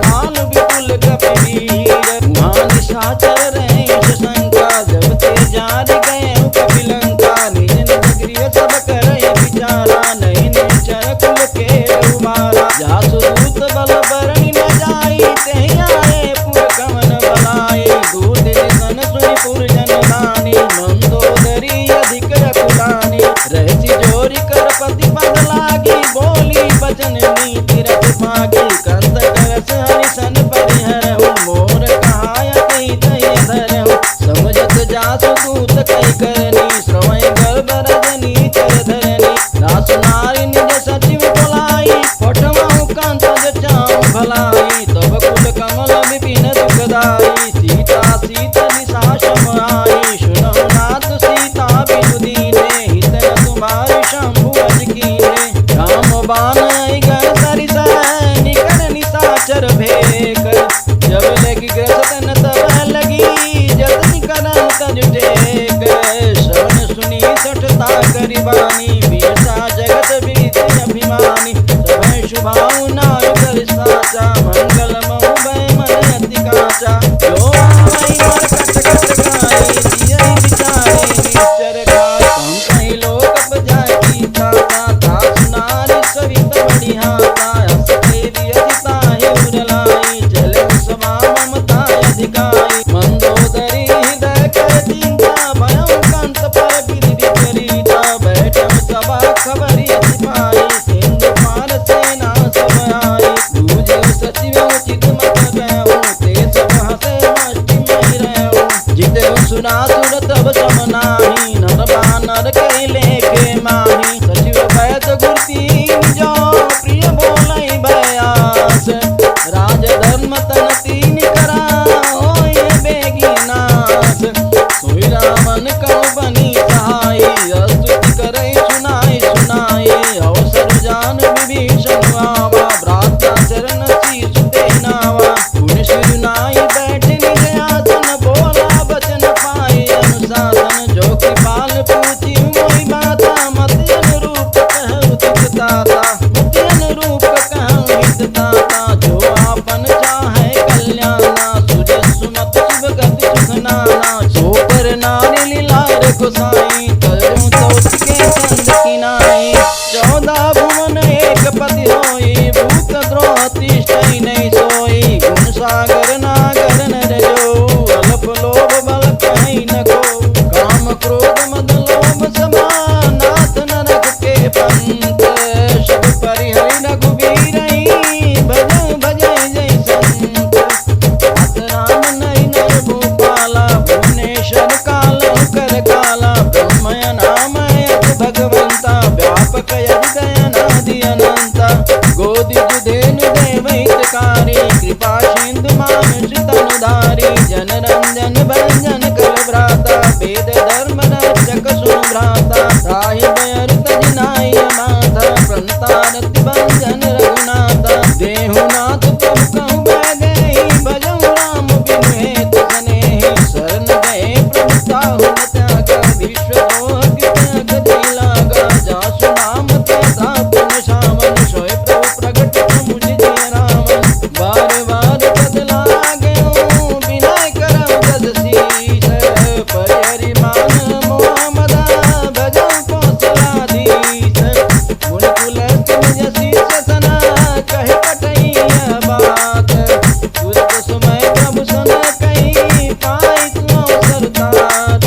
भानु विपुल कपिवीर। वहाँ निशाचर रहे शंका, जब ते जार गए कपिलंका। निज निज गृह सब करई विचारा, नहीं निश्चर कुल के रघुमारा। जासु दूत बल बरनि न जाई, तेहि आए पुर कमन बलाई। दूत सन सुनि पुर जन दानी, मंदोदरी अधिक रघुरानी। रहसी जोरी कर पति पद लागी, बोली बचन नीति रख पागी। कंत करस हरिशन परिहरहु, मोर कहाय कही तहि धरहु। समझत जासु दूत कहि करनी, श्रवण गर्भ रजनी चर धरनी। दासु नारी निज सचिव बोलाई, पठवाहु कांत जचाऊ भलाई। तब कुल कमल विपिन दुखदाई, सीता सीत निशा सम आई। सुनहु नाथ सीता बिनु दीने, हित न तुम्हारी शंभु अज कीने। राम बाण गण सरिस, निकट निशाचर भेक। जब लगी ग्रसन तब लगी, जतन करन तज टेक। श्रवण सुनी सठता करिबानी, बीसा जगत बीत अभिमानी। तब शुभाऊ नाम कर साचा, मंगल महु भय मन अति काचा। जो आवै मर कट कट गाई, जियहि विचारे निश्चर गाय। हम कहि लोक बजाय कीता, दास नारी सरित बढ़ियाता। हस देवी अजिताहि उरलाई, चले समा ममता अधिकाई। मंदोदरी हृदय कर चिंता, भयं कंत पर विधि विपरीता। बैठम सभा खबरि अति पाई, सिंधु पार सेना सब आई। दूजे सचिव उचित शरण आवा, भ्राता चरण शीश ते नावा। गुण सिरुनाई बैठे निज आसन, बोला बचन पाए अनुशासन। जो कृपाल पूछी मोहि माता, मति अनुरूप कहु हित ताता। मति अनुरूप कहु हित ताता। जो आपन चाहे कल्याणा, सुजय सुमत शुभ गति सुख नाना। सो पर नारी लीलार गोसाई, तरुण तोष के चंद किनाई। 14 भुवन एक पति होई, भूत द्रोह तिष्ठई नहीं सोई। गुण सागर नागर नर जो, अल्प लोभ बल कहीं न को। काम क्रोध मद लोभ समान, नाथ नरक के पंत। सब परिहरि रघुबीरहि, भजन भजय जय संत। अत राम नई नर भूपाला, भुवनेश्वर कालौ कर काला। ब्रह्म अनामय अत भगवंता, व्यापक हृदय अनादि अनंता। गोदि जुधेनु देवहितकारी, कृपा सिंधु मानुष तनुधारी। जन रंजन भंजन कल भ्राता, वेद धर्म रक्षक सुन भ्राता। राहि भयर तज नाहि माथा, प्रणतारति भंजन रघुनाथा। देहु नाथ प्रभु कहु बैदेहि, भजहु राम बिनु हेतु सनेहि। शरण गए प्रभु ताहु न त्यागा, विश्व द्रोह कृतज्ञ जय लागा। जासु नाम तैसा पुन सामन, सोय प्रभु प्रगट मुझ जय रामन। बार बार पद लागेहूँ, विनय करम जस शीस। परिहरि मान मोह मदा, भजहु कौशलाधीश। गुण कुलस्त निज शिष्य सना, कहे कटई यह बात। तुरत समय प्रभु सन कही, पाई तुम अवसर तात।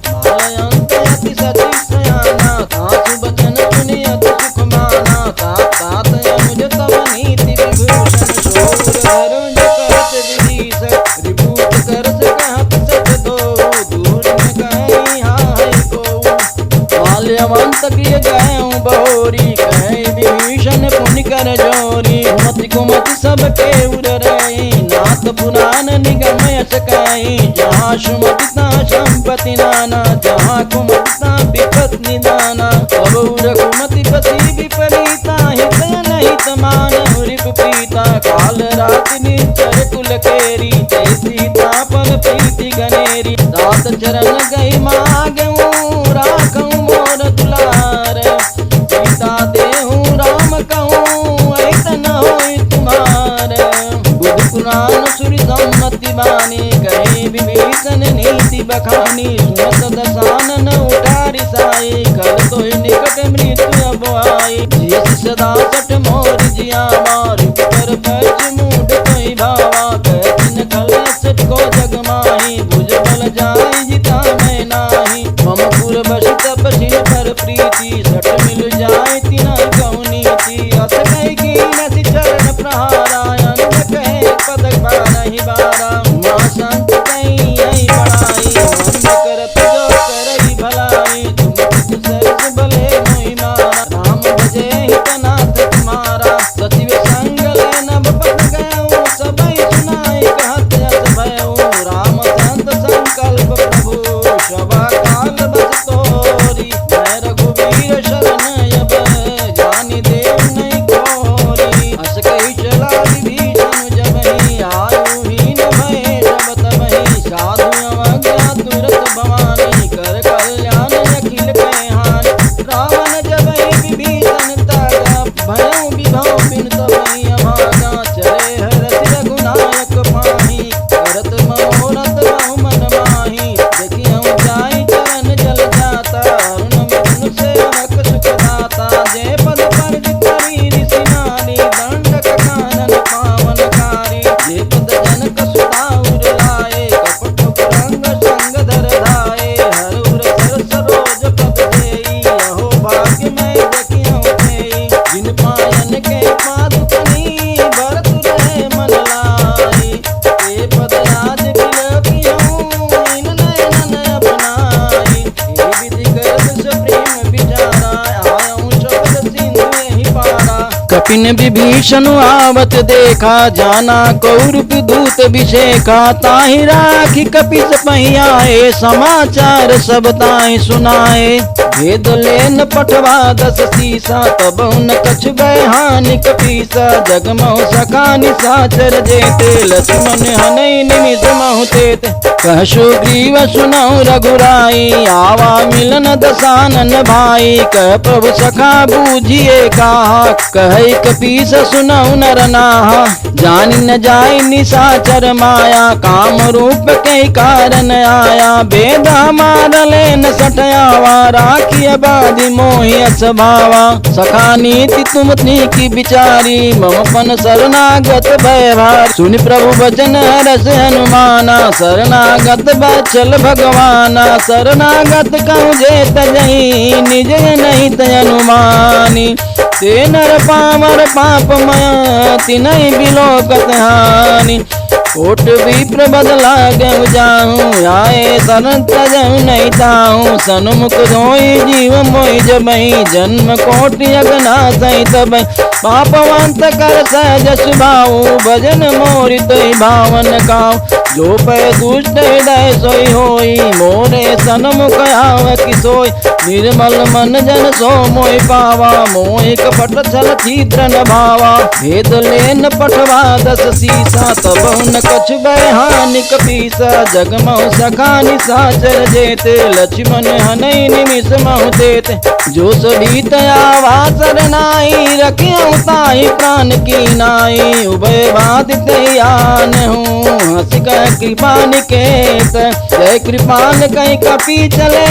मालयंत अति सती सयाना, तासु बचन सुनि अति सुख माना। तात तात अनुज तव नीति विभूषण, शूर धरुज कहत विभीषण। रिपुत करस कहत सच दो, दूर न कहीं हाय को। माल्यवंत किए गए बहोरी, कहे विभीषण पुनि कर जोरी। मति कुमति सब के उर रही, नाथ पुराण निगम यश कही। जहाँ सुमति तहाँ संपत्ति नाना, जहाँ कुमति तहाँ विपत निदाना। अब रघुमति पति विपरीता, हित अनहित मानव रिपु प्रीता। काल राति निश्चर कुल केरी, ते सीता पल प्रीति गनेरी। दात चरण गई मागऊँ, राखऊँ मोर दुलार। सीता देहूँ राम कहूँ, ऐसन होई तुम्हार। बुध पुराण सुरि सम्मति बानी, कहे विभीषण नीति बखानी। सुनत दसानन उठारी साई, कर तोहि निकट मृत्यु अब आई। जियस सदा सठ मोर जियावा, रिपुकर पैज मूढ़ तोहि भावा। कहतिन कलश को जग माही, भुज बल जाई जिता मैं नाही। मम पुर बसि तपसिन पर प्रीति, सठ मिल जाए तिना कहु नीति। अस कहि कीनसि चरण प्रहारा, अनुज कहे पद बारहि बारा। उमा संत कहीं आई बड़ाई, मन करत जो करई भलाई। तुम किस सरस भले मोहि मारा, राम भजे हित नाथ तुम्हारा। सचिव संग ले नभ पद गयऊँ, सबई सुनाई कहत यस भयऊँ। राम संत संकल्प प्रभु, सभा काल बस तोरी। मैं रघुवीर शरण अब, जानि देव नहीं कोरी। अस कही चला विभीषण जबहि, आयु हीन भय सब तबहि। साधु अवज्ञा तुरत भवानी, कर कल्याण अखिल कहे हानि। रावण जबहि विभीषण तागा, भयउ विभव बिन तबहि अभागा। चले हरषि रघुनायक पाहि, करत मनोरथ बहु मन माहि। देखियहु जाई चरण जल जाता, अरुण मिथुन सेवक सुख दाता। जय पद पर जितरी ऋषि नारी, दंडक कानन पावनकारी। जे पद जनक सुता उर लाए, कपट पुरंग संग धर धाए। हर उर सर सरोज पद देई, अहो भाग्य मैं देखियहु तेई। जिन पायन के पार कपिन विभीषण आवत देखा, जाना कौरव दूत विषेखा। ताहि राखी कपिस पहियाए, समाचार सब ताहि सुनाए। भेद लेन पठवा 10 सीसा, तब उन कछ बहानि कपीसा। जगमहु सखा निशाचर जेते, लक्ष्मण हनई निमिष महु तेते। कह सुग्रीव सुनहु रघुराई, आवा मिलन दसानन भाई। कह प्रभु सखा बूझिए कहा, कहि कपीस सुनहु नर नाहा। जान न जाय निशाचर माया, काम रूप के कारण आया। वेद हमार लेन सठयावा, राखिय बाधि मोहि असभावा। सखा नीति तुम की विचारी, मम पन शरणागत भय भारी। सुनि प्रभु वचन हरष हनुमाना, शरणागत बचल भगवाना। शरणागत कहूँ जे तजहि, निज नहीं तय अनुमानी। ते नर पामर पापमय, तिनहि बिलोकत हानि। कोट विप्र बदला गऊ जाऊं, आए शरण तजहु नहीं ताऊं। सन्मुख धोई जीव मोहि जबहि, जन्म कोटि अगना सहित बहि। पापवंत कर सहज सुभाऊ, भजन मोरि तोहि भावन काऊ। जो पै दुष्ट हृदय सोई होई, मोरे सन्मुख आव किसोई। निर्मल मन जन सो मोहि पावा, मोहि कपट छल छिद्र न भावा। भेद लेन पठवा 10 सीसा, तब उन कछ बहानि कपीसा। जगमहु सखा निशाचर जेते, लक्ष्मण हनई निमिष महु तेते। जो सभी तयावा सरनाई, रखियउ ताहि प्राण की नाई। उभय बाधित आन हूँ, हंस कह कृपा निकेत। जय कृपाल कहि कपि चले,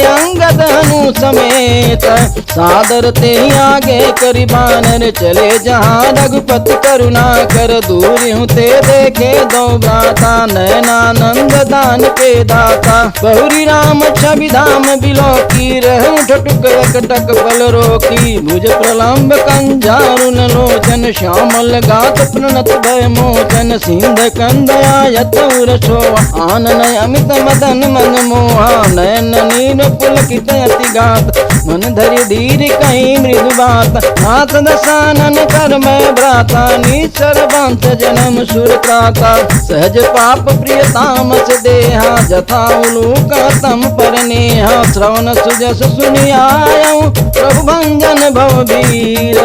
अंगद हनु समेत। सादर ते आगे करि बानर, चले जहाँ रघुपति करुणा कर। दूर हूँ ते देखे दो भ्राता, नयनानंद दान के दाता। बहुरी राम छवि धाम बिलोकी, रहूं ठटुक एकटक बल रोकी। भुज प्रलंब कंजारुन लोचन, श्यामल गात प्रणत भय मोचन। सिंध कंदयायत उरशोआ, आनन अमित मदन मन मोहा। नयन नीर पुलकित अति गात, मन धरि धीर कहीं मृदु बात। नाथ दसानन कर मैं भ्राता, नीचर वंश जन्म सुर त्राता। सहज पाप प्रिय तामस देहा, जथा उलूक तम पर नेहा। श्रवण सुजस सुनि आयऊ, प्रभु भंजन भव वीर।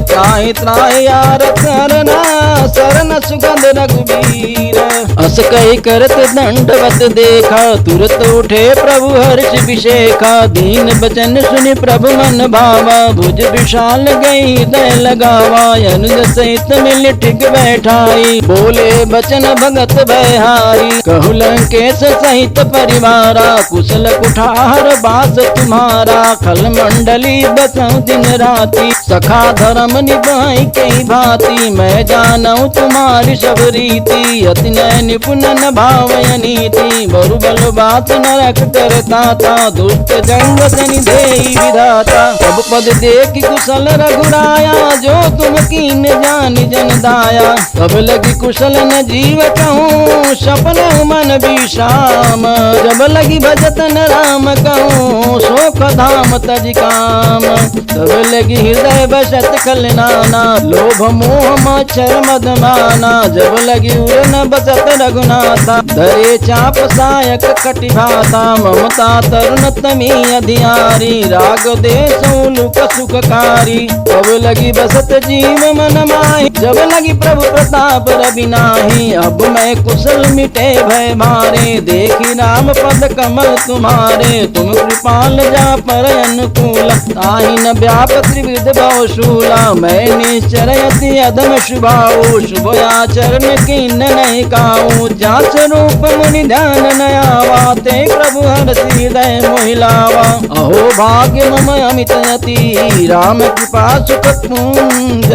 त्राहि त्राहि आरत हरना, शरण सुगंध रघुबीर। अस कहि करत दंडवत देखा, तुरत उठे प्रभु हर्ष विशेखा। दीन बचन सुनि प्रभु मन भावा, भुज विशाल गई हृदय लगावा। अनुज सहित मिल ठिक बैठाई, बोले बचन भगत भयहारी। कहु लंकेश सहित परिवारा, कुशल कुठार बास तुम्हारा। खल मंडली बसऊं दिन राति, सखा धर्म निभाई कई भांति। मैं जानऊं तुम्हारी सब रीति, अति नय निपुण न भावय नीति। बरु बल बात नरक करता था, दुष्ट जंग सनि देई विधाता। सब पद देखि कुशल रघुराया, जो तुम कीन जानि जन दाया। तब लगी कुशल न जीव कहूँ, सपन मन विश्राम। जब लगी भजत न राम कहूँ, शोक धाम तज काम। तब लगी हृदय बसत खल नाना, लोभ मोह मच्छर मद माना। जब लगी उर न बसत रघुनाथा, धरे चाप सायक कटि भाता। ममता तरुण तमी अधियारी, राग देश लुक सुखकारी। अब लगी बसत जीव मन माही, जब लगी प्रभु प्रताप रवि नाही। अब मैं कुशल मिटे भय भारे, देखी राम पद कमल तुम्हारे। तुम कृपाल जा पर अनुकूल, ताहि न व्याप त्रिविध बहुशूला। मैं निश्चर अति अधम शुभाऊ, शुभ आचरण कीन नहीं काऊ। जास रूप मुनि ध्यान न आवा, ते प्रभु हर्षि हृदय मोहिलावा। अहो भाग्य मम अमित अति, राम कृपा सुख पुंज।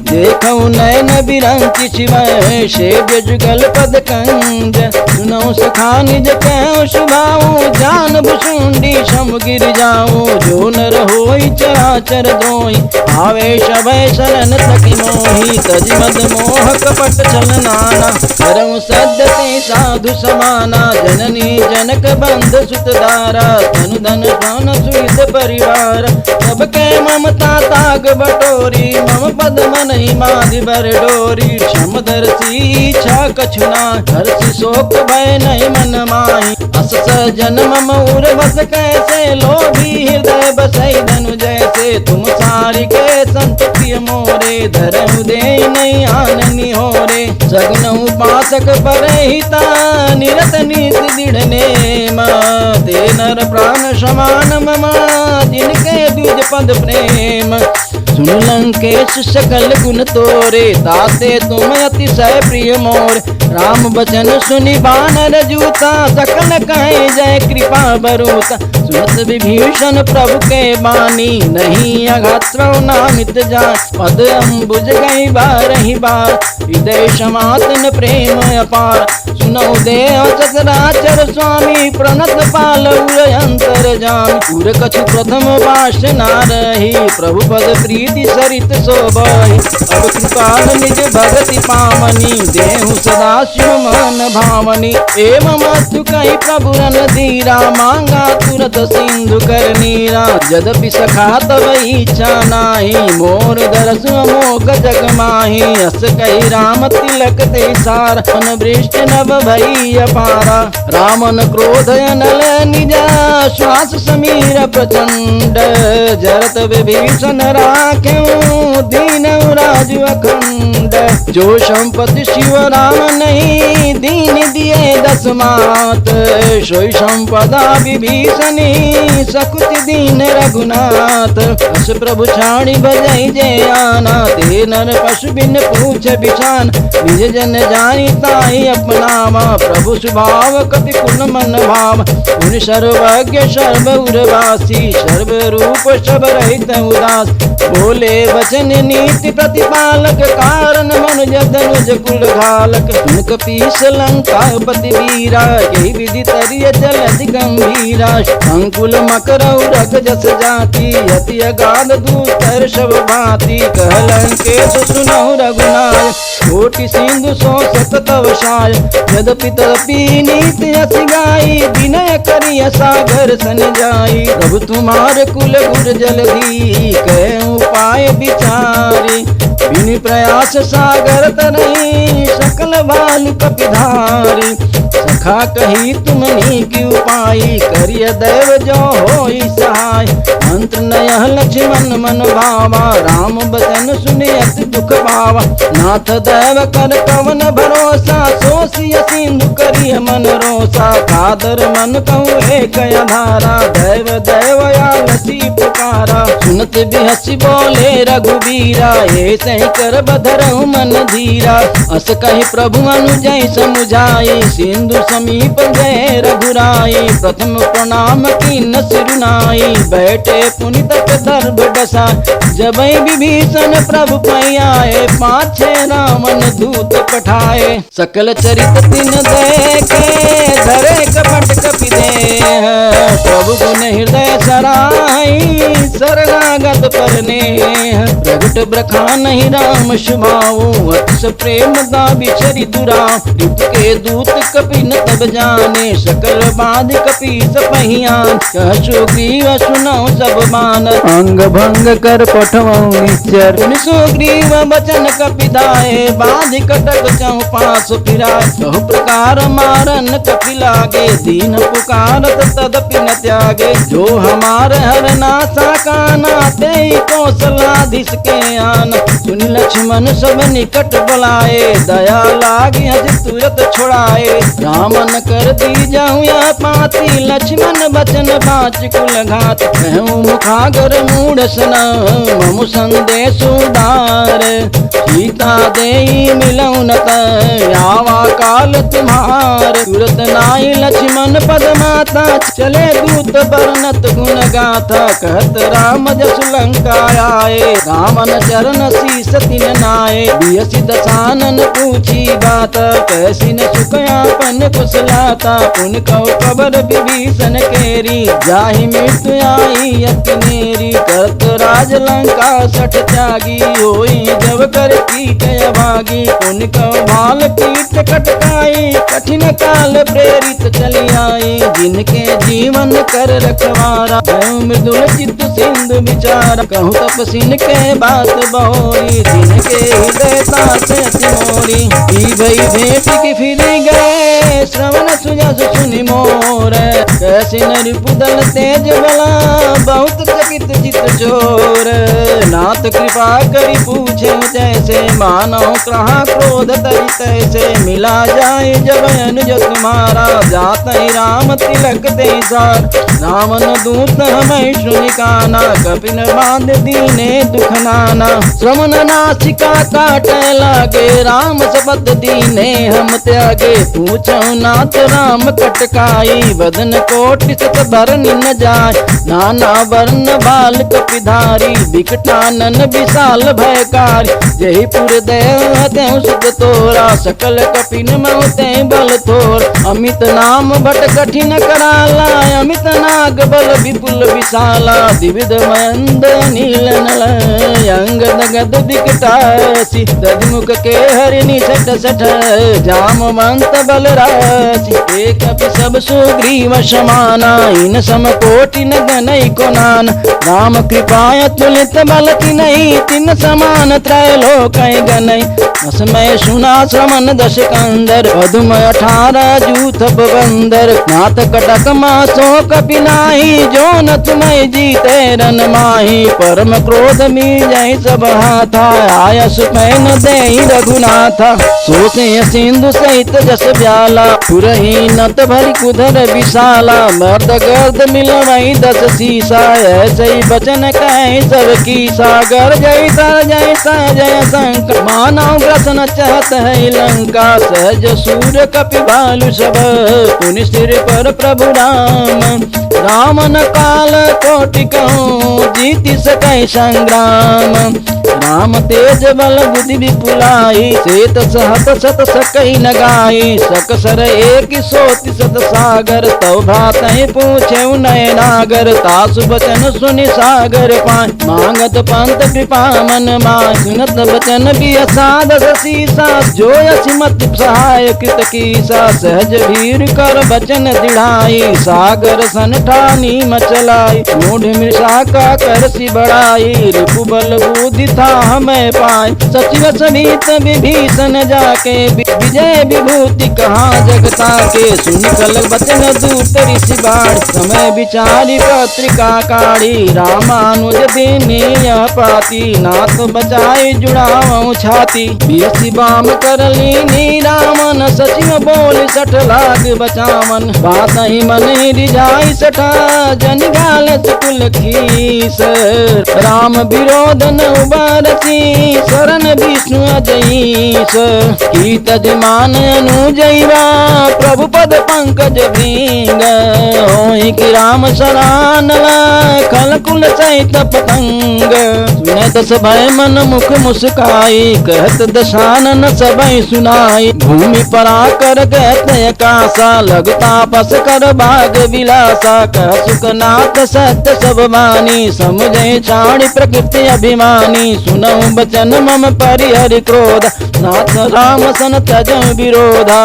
देखऊ नयन बिरंचि शिवय, सेव्य जुगल पद कंज। सुनऊ सखा निज कहूँ शुभाऊ, जान भुषुंडी सम गिर जाऊँ। जो नर होई चराचर दोई, आवेश भय शरण तकी मोहि। तज मद मोह कपट छल नाना, करऊँ सद्य ते कहीं साधु समाना, जननी जनक बंध सुत दारा, तनु धन स्वान सुहित परिवार, सबके ममता ताग बटोरी, मम पद मन ही माधि बर डोरी, क्षमदर्शी छा कछुना, हर्षि शोक भय नहीं मन माही, अस सजन मम उर बस कैसे, लोभी हृदय बसई धनु जैसे, तुम सारि के संत प्रिय मोरे, धरहु दे नहीं आननी हो रे, सगुन उपासक परहिता, निरत नीति दृढ़ नेम, ते नर प्राण समान मम, जिनके द्विज पद प्रेम, सुन लंकेश सकल गुण तोरे, ताते तुम अतिशय प्रिय मोर, राम बचन सुनि बानर जूता, सकल कहे जय कृपा बरूता, सुनत विभीषण प्रभु के बानी, नहीं अघात्र नामित जाय, पद अम्बुज गई बारहि बार, हृदय समातन प्रेम अपार, सुनौ देव सचराचर स्वामी, प्रणत पाल उर अंतर जामी, उर कछु प्रथम वास ना रही, प्रभु पद प्रीति सरित शोभहि, अब कृपाल निज भगति पावनी, देहु सदा शिव मन भावनी, एवं अस्तु कहि प्रभु रन धीरा, मांगा तुरत सिंधु कर नीरा, यद्यपि सखा तब इच्छा नाही, मोर दरस अमोघ जग माही, अस कहि राम तिलक ते सार, मन वृष्ट नभ भई अपारा, रामन क्रोध अनल निजा, श्वास समीर प्रचंड, जरत विभीषण राख्यं, दीन राजु अखंड, जो संपत्ति शिव राम नहीं, दीन दिए दस मात, सोई संपदा विभीषणी, सकुच दीन रघुनाथ, अस प्रभु छाणी बजई जे आना, ते नर पशु बिन पूछ बिछान, निज जन जानी ताहि अपनावा, प्रभु स्वभाव कपि कुल मन भाव, उन सर्वज्ञ सर्व उर्वासी, सर्व रूप सब रहित उदास, बोले वचन नीति प्रतिपालक, कारण मनुज धनुज कुल घालक, सुन कपीस लंका पति वीरा, यही विधि तरिय जलधि गंभीरा, अंकुल मकरौ रख जस जाति, अति अगाध दूतर सब भांति, कहलन के सुनौ रघुनाय, कोटि सिंधु सो सत तव साय, यद्यपि तदपि नीति अति गाई, विनय करिय सागर सन जाई, प्रभु तुम्हार कुल गुर जलधि, कह उपाय विचारी, बिन प्रयास सागर तरही, सकल बाल कपिधारी, सखा कही तुमनी की उपाई, करिय दैव जो होई सहाय, मंत्र नय लक्ष्मण मन भावा, राम बचन सुनि अति दुख भावा, नाथ दैव कर कवन भरोसा, सोसिय सिंधु करिय मन रोसा, कादर मन कहूँ एक आधारा, दैव दैवया लसी पुकारा, सुनत बिहसी बोले रघुबीरा, ये सही कर बधरहु मन धीरा, अस कहि प्रभु अनुजय समुझाई, सिंधु समीप गए रघुराई, प्रथम प्रणाम कीन सिरुनाई, बैठे पुनि तट दर्भ डसा, जबै विभीषण प्रभु पै आए, पाछे रावण दूत पठाए, सकल चरित तिन देखे, धरे कपट कपि देह, प्रभु गुण हृदय सराई, शरणागत पर नेह, प्रगट ब्रखान ही राम शुभाऊ, अतिश प्रेम दा बिचरि दुराव, ऋतु के दूत कपि न तब जाने, सकल बाध कपि सपहियान, कह सुग्रीव सुनौ सब मान, अंग भंग कर पठवऊ निश्चर, सुग्रीव बचन कपि दाए, बाधि कटक चहु पास फिराए, बहु प्रकार मारन कपि लागे, दीन पुकारत तदपि न त्यागे, जो हमार हर नासा काना, ते कौशलाधीश के आन, सुनि लक्ष्मण सब निकट बुलाए, दया लागी हज तुरत छुड़ाए, रामन कर दी जाऊँ यह पाती, लक्ष्मण बचन पाँच कुल घात, कहूँ मुखागर मूढ़ सन, ममु संदेश उदार, सीता देई मिलऊ न आवा काल तुम्हार, तुरत नाई लक्ष्मण पद माता, चले दूत बरनत गुण गाथा, कहत राम जस लंका आए, रामन चरण शीस तिन नाये, बियसि दसानन पूछी बात, कैसी न सुखयापन कुशलाता, पुन कहो कबर विभीषण केरी, जाहि मृत्यु आई अति नेरी, करत राज लंका सठ त्यागी, होई जब कर कर कीट अभागी, पुन को भाल कीट कटकाई, कठिन काल प्रेरित चली आई, जिनके जीवन कर रखवारा, भय मृदुल चित्त सिंधु विचारा, कहूँ तपसिन के बात बहोरी, जिनके हृदय से अति मोरी, की भई भेंट की फिर गए, श्रवण सुजस सुनि मोर, कैसे नरिपुदल तेज बला, बहुत चकित चित चोर, नाथ कृपा करी पूछे जैसे, मानो कहाँ क्रोध तरी तैसे, मिला जाए जब अनुज तुम्हारा, जात ही राम तिलक दे सार, रावण दूत हमें शुनिकाना, कपिन बांध दीने दुख नाना, श्रवण नासिका काट लागे, राम शपथ दीने हम त्यागे, पूछो नाथ राम कटकाई, बदन कोटि सत भरनि न जाय, नाना वर्ण बाल कपिधारी, विकटानन विशाल भयकारी, जही पुर देव तें सुख तोरा, सकल कपिन मऊ तें बल थोर, अमित नाम बट कठिन कराला, अमित नाग बल विपुल विशाला, दिविध मयंद नील नल, अंग नगद विकटासी, दधिमुख के हरिणी सठ सठ, जामवंत बल राशि, एक सब सुग्रीव समाना, इन सम कोटि न गनई को नान, राम कृपाय तुलित बल तिनहि, तिन समान त्रैलोक गनई, असमय सुना श्रवण दश कंदर, पदुम 18 जूथ बंदर, नाथ कटक मासो कपिनाही, जो न तुम्हें जीते रन माही, परम क्रोध मी जय सब हाथा, आयस पैन दे रघुनाथा, सोसे सिंधु सहित जस ब्याला, पुरही नत भरी कुधर विशाला, मर्द गर्द मिलवई 10 सीसा, ऐसे ही बचन कहे सब की, सागर जय तर जय जय शंकर, मानव ग्रसन चाहत है लंका, सहज सूर कपि भालु सब, पुनि सिर पर प्रभु राम, रामन काल कोटि कहूँ, जीति सकै संग्राम, राम तेज बल बुद्धि विपुलाई, सेत सहत सत सकई न गाई, सकसर एक सोति सत सागर, तव भ्रात पूछे नय नागर, तासु बचन सुनि सागर पाय, मांगत पंत कृपा मन माय, सुनत बचन बियसाद सीसा, जो असिमत सहाय कृत कीसा, सहज भीर कर बचन दिढ़ाई, सागर सन ठानी मचलाई, मूढ़ मृषा का कर सी बढ़ाई, रिपु बल बुद्धि था हमें पाए, सचिव समीत विभीषण जाके, विजय विभूति कहाँ जगता के, सुन कल बचन दूत ऋषि बाढ़, समय विचारी पत्रिका काढ़ी, रामानुज दीनी यह पाती, नाथ बचाई जुड़ाऊं छाती, बीसी बाम कर लीनी रामन, सचिव बोल 60 लाख बचावन, बात ही मन ही रिझाई 60, जन गाल कुल खीस, राम विरोध न उबारती, शरण विष्णु अजईस, की तजमान अनुजैवा, प्रभु पद पंकज भृंग, होई कि राम शरानला, खल कुल सहित पतंग, सुनत सभय मन मुख मुस्काई, कहत दशानन सबई सुनाई, भूमि परा कर कहत आकाशा, लगता पस कर भाग विलासा, कह सुखनाथ सत्य सब वाणी, समुझे चाणि प्रकृति अभिमानी, सुनऊ बचन मम परिहरि क्रोध, नाथ राम सन त्यजं विरोधा,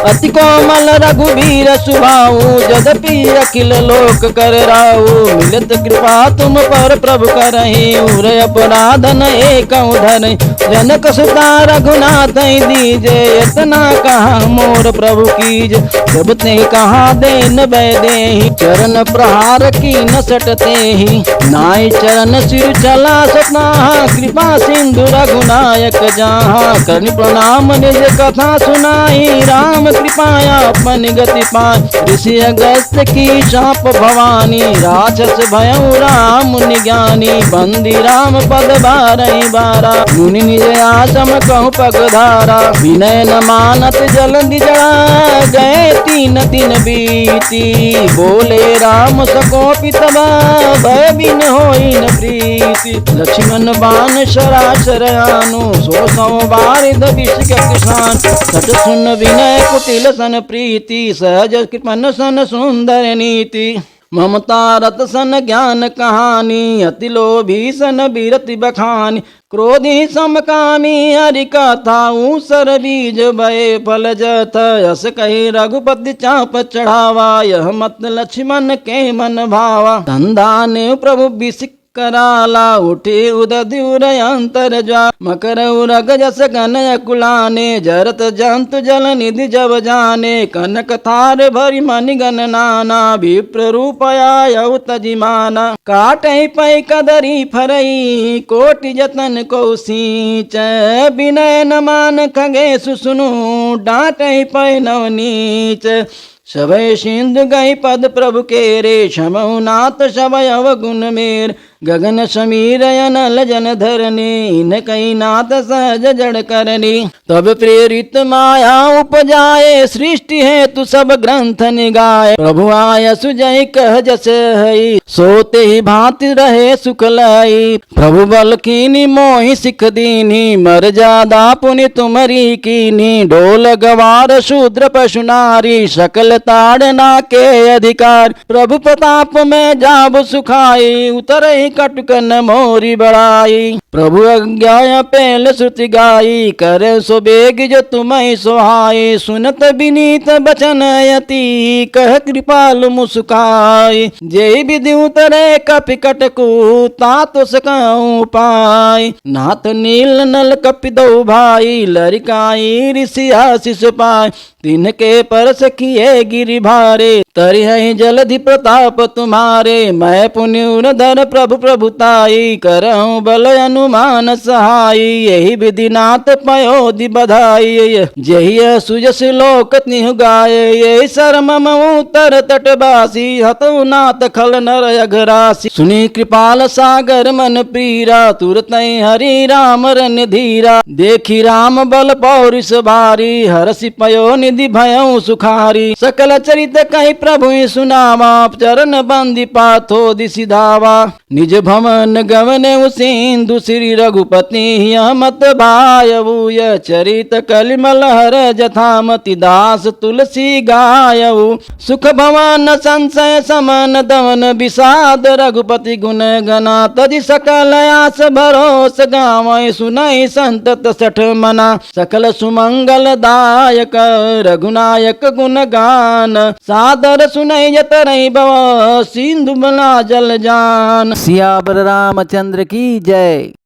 अति कोमल रघुबीर सुभाऊ, यद्यपि अखिल लोक कर राऊ, मिलत कृपा तुम पर प्रभु करहि, उर अपराध न एकौ धरहि, जनक सुता रघुनाथ दीजे, इतना कहा मोर प्रभु कीज, जब ते कहा देन बैदेहि, चरण प्रहार की न सटते ही, नाई चरण सिर चला सतना, कृपा सिंधु रघुनायक जहाँ, करनि प्रणाम निज कथा सुनाई, राम कृपाया अपन गति पाय, ऋषि अगस्त्य की शाप भवानी, राक्षस भयउ राम मुनि ज्ञानी, बंदी राम पद बारहि बारा, मुनि निज आश्रम कहु पगधारा, विनय न मानत जल्दी जड़ा, गए 3 दिन बीती, बोले राम सकोपि तबा, भय बिन होई न प्रीति, लक्ष्मण बाण सरासर आनु, 100 बारिद विष किसान, सठ सुन विनय कुटिल सन प्रीति, सहज कृपन सन सुंदर नीति, ममता रत सन ज्ञान कहानी, अति लोभी सन बीरति बखानी, क्रोधी समकामी हरि कथा ऊसर बीज भय फल जथ यस कही रघुपति चाप चढ़ावा यह मत लक्ष्मण के मन भावा धंधाने प्रभु बिसिक कराला उठे उदर अंतर जा मकर उरग जस कनय कुलाने जरत जंतु जल निधि जब जाने कनक थार भरी मणिगन नाना विप्र रूपया तजिमाना काटई पै कदरी फरई कोटि जतन को सींच विनय न मान खगे सुसुनु डांटई पै नवनीच शवय सिंधु गई पद प्रभु के रे क्षमौ नाथ शवय अवगुण मेर गगन समीर अनल जन धरने इन कई नाथ सहज जड़ करनी तब प्रेरित माया उपजाए सृष्टि है तु सब ग्रंथ निगाए प्रभु आय सुजय कह जस हई सोते ही भांति रहे सुख लाई प्रभु बल कीनी मोहि सिख दीनी मर जादा पुनि तुमरी कीनी ढोल गवार शूद्र पशु नारी सकल ताड़ना के अधिकार प्रभु प्रताप में जाब सुखाई उतर कटुकन मोरी बड़ाई प्रभु अज्ञा पेल श्रुति गाई कर सो बेग जो तुम्हें सुहाई सुनत विनीत बचन यति कह कृपाल मुस्काई जय विधि उतरे कपि कटकु तात सकऊं पाई नाथ नील नल कपि दो भाई लरिकाई ऋषि आशीष पाय तिनके पर सखिए गिरि भारे तरिहि जलधि प्रताप तुम्हारे मैं पुण्य धर प्रभु प्रभुताई करऊं बल अनुमान सहाय यही विधि नाथ पयोधि बधाई जही सुजस लोक तिहु गाय यही शर्म उत्तर तटवासी हतु नाथ खल नर अघरासी सुनी कृपाल सागर मन पीरा तुरत हरि राम रन धीरा देखी राम बल पौरिस भारी हरसि पयो निधि भयउ सुखारी सकल चरित कही प्रभु सुनावा चरण बंदी पाथो दिशि धावा निज भवन गवने सिंधु श्री रघुपति मत भायवूय चरित कलिमल हर जथामति दास तुलसी गायऊ सुख भवन संशय समन दमन विषाद रघुपति गुण गना तजि सकल आस भरोस गावै सुनई संतत सठ मना सकल सुमंगल दायक रघुनायक गुण गान सादर सुनई जतरई भव सिंधु बना जल जान। सियावर रामचंद्र की जय।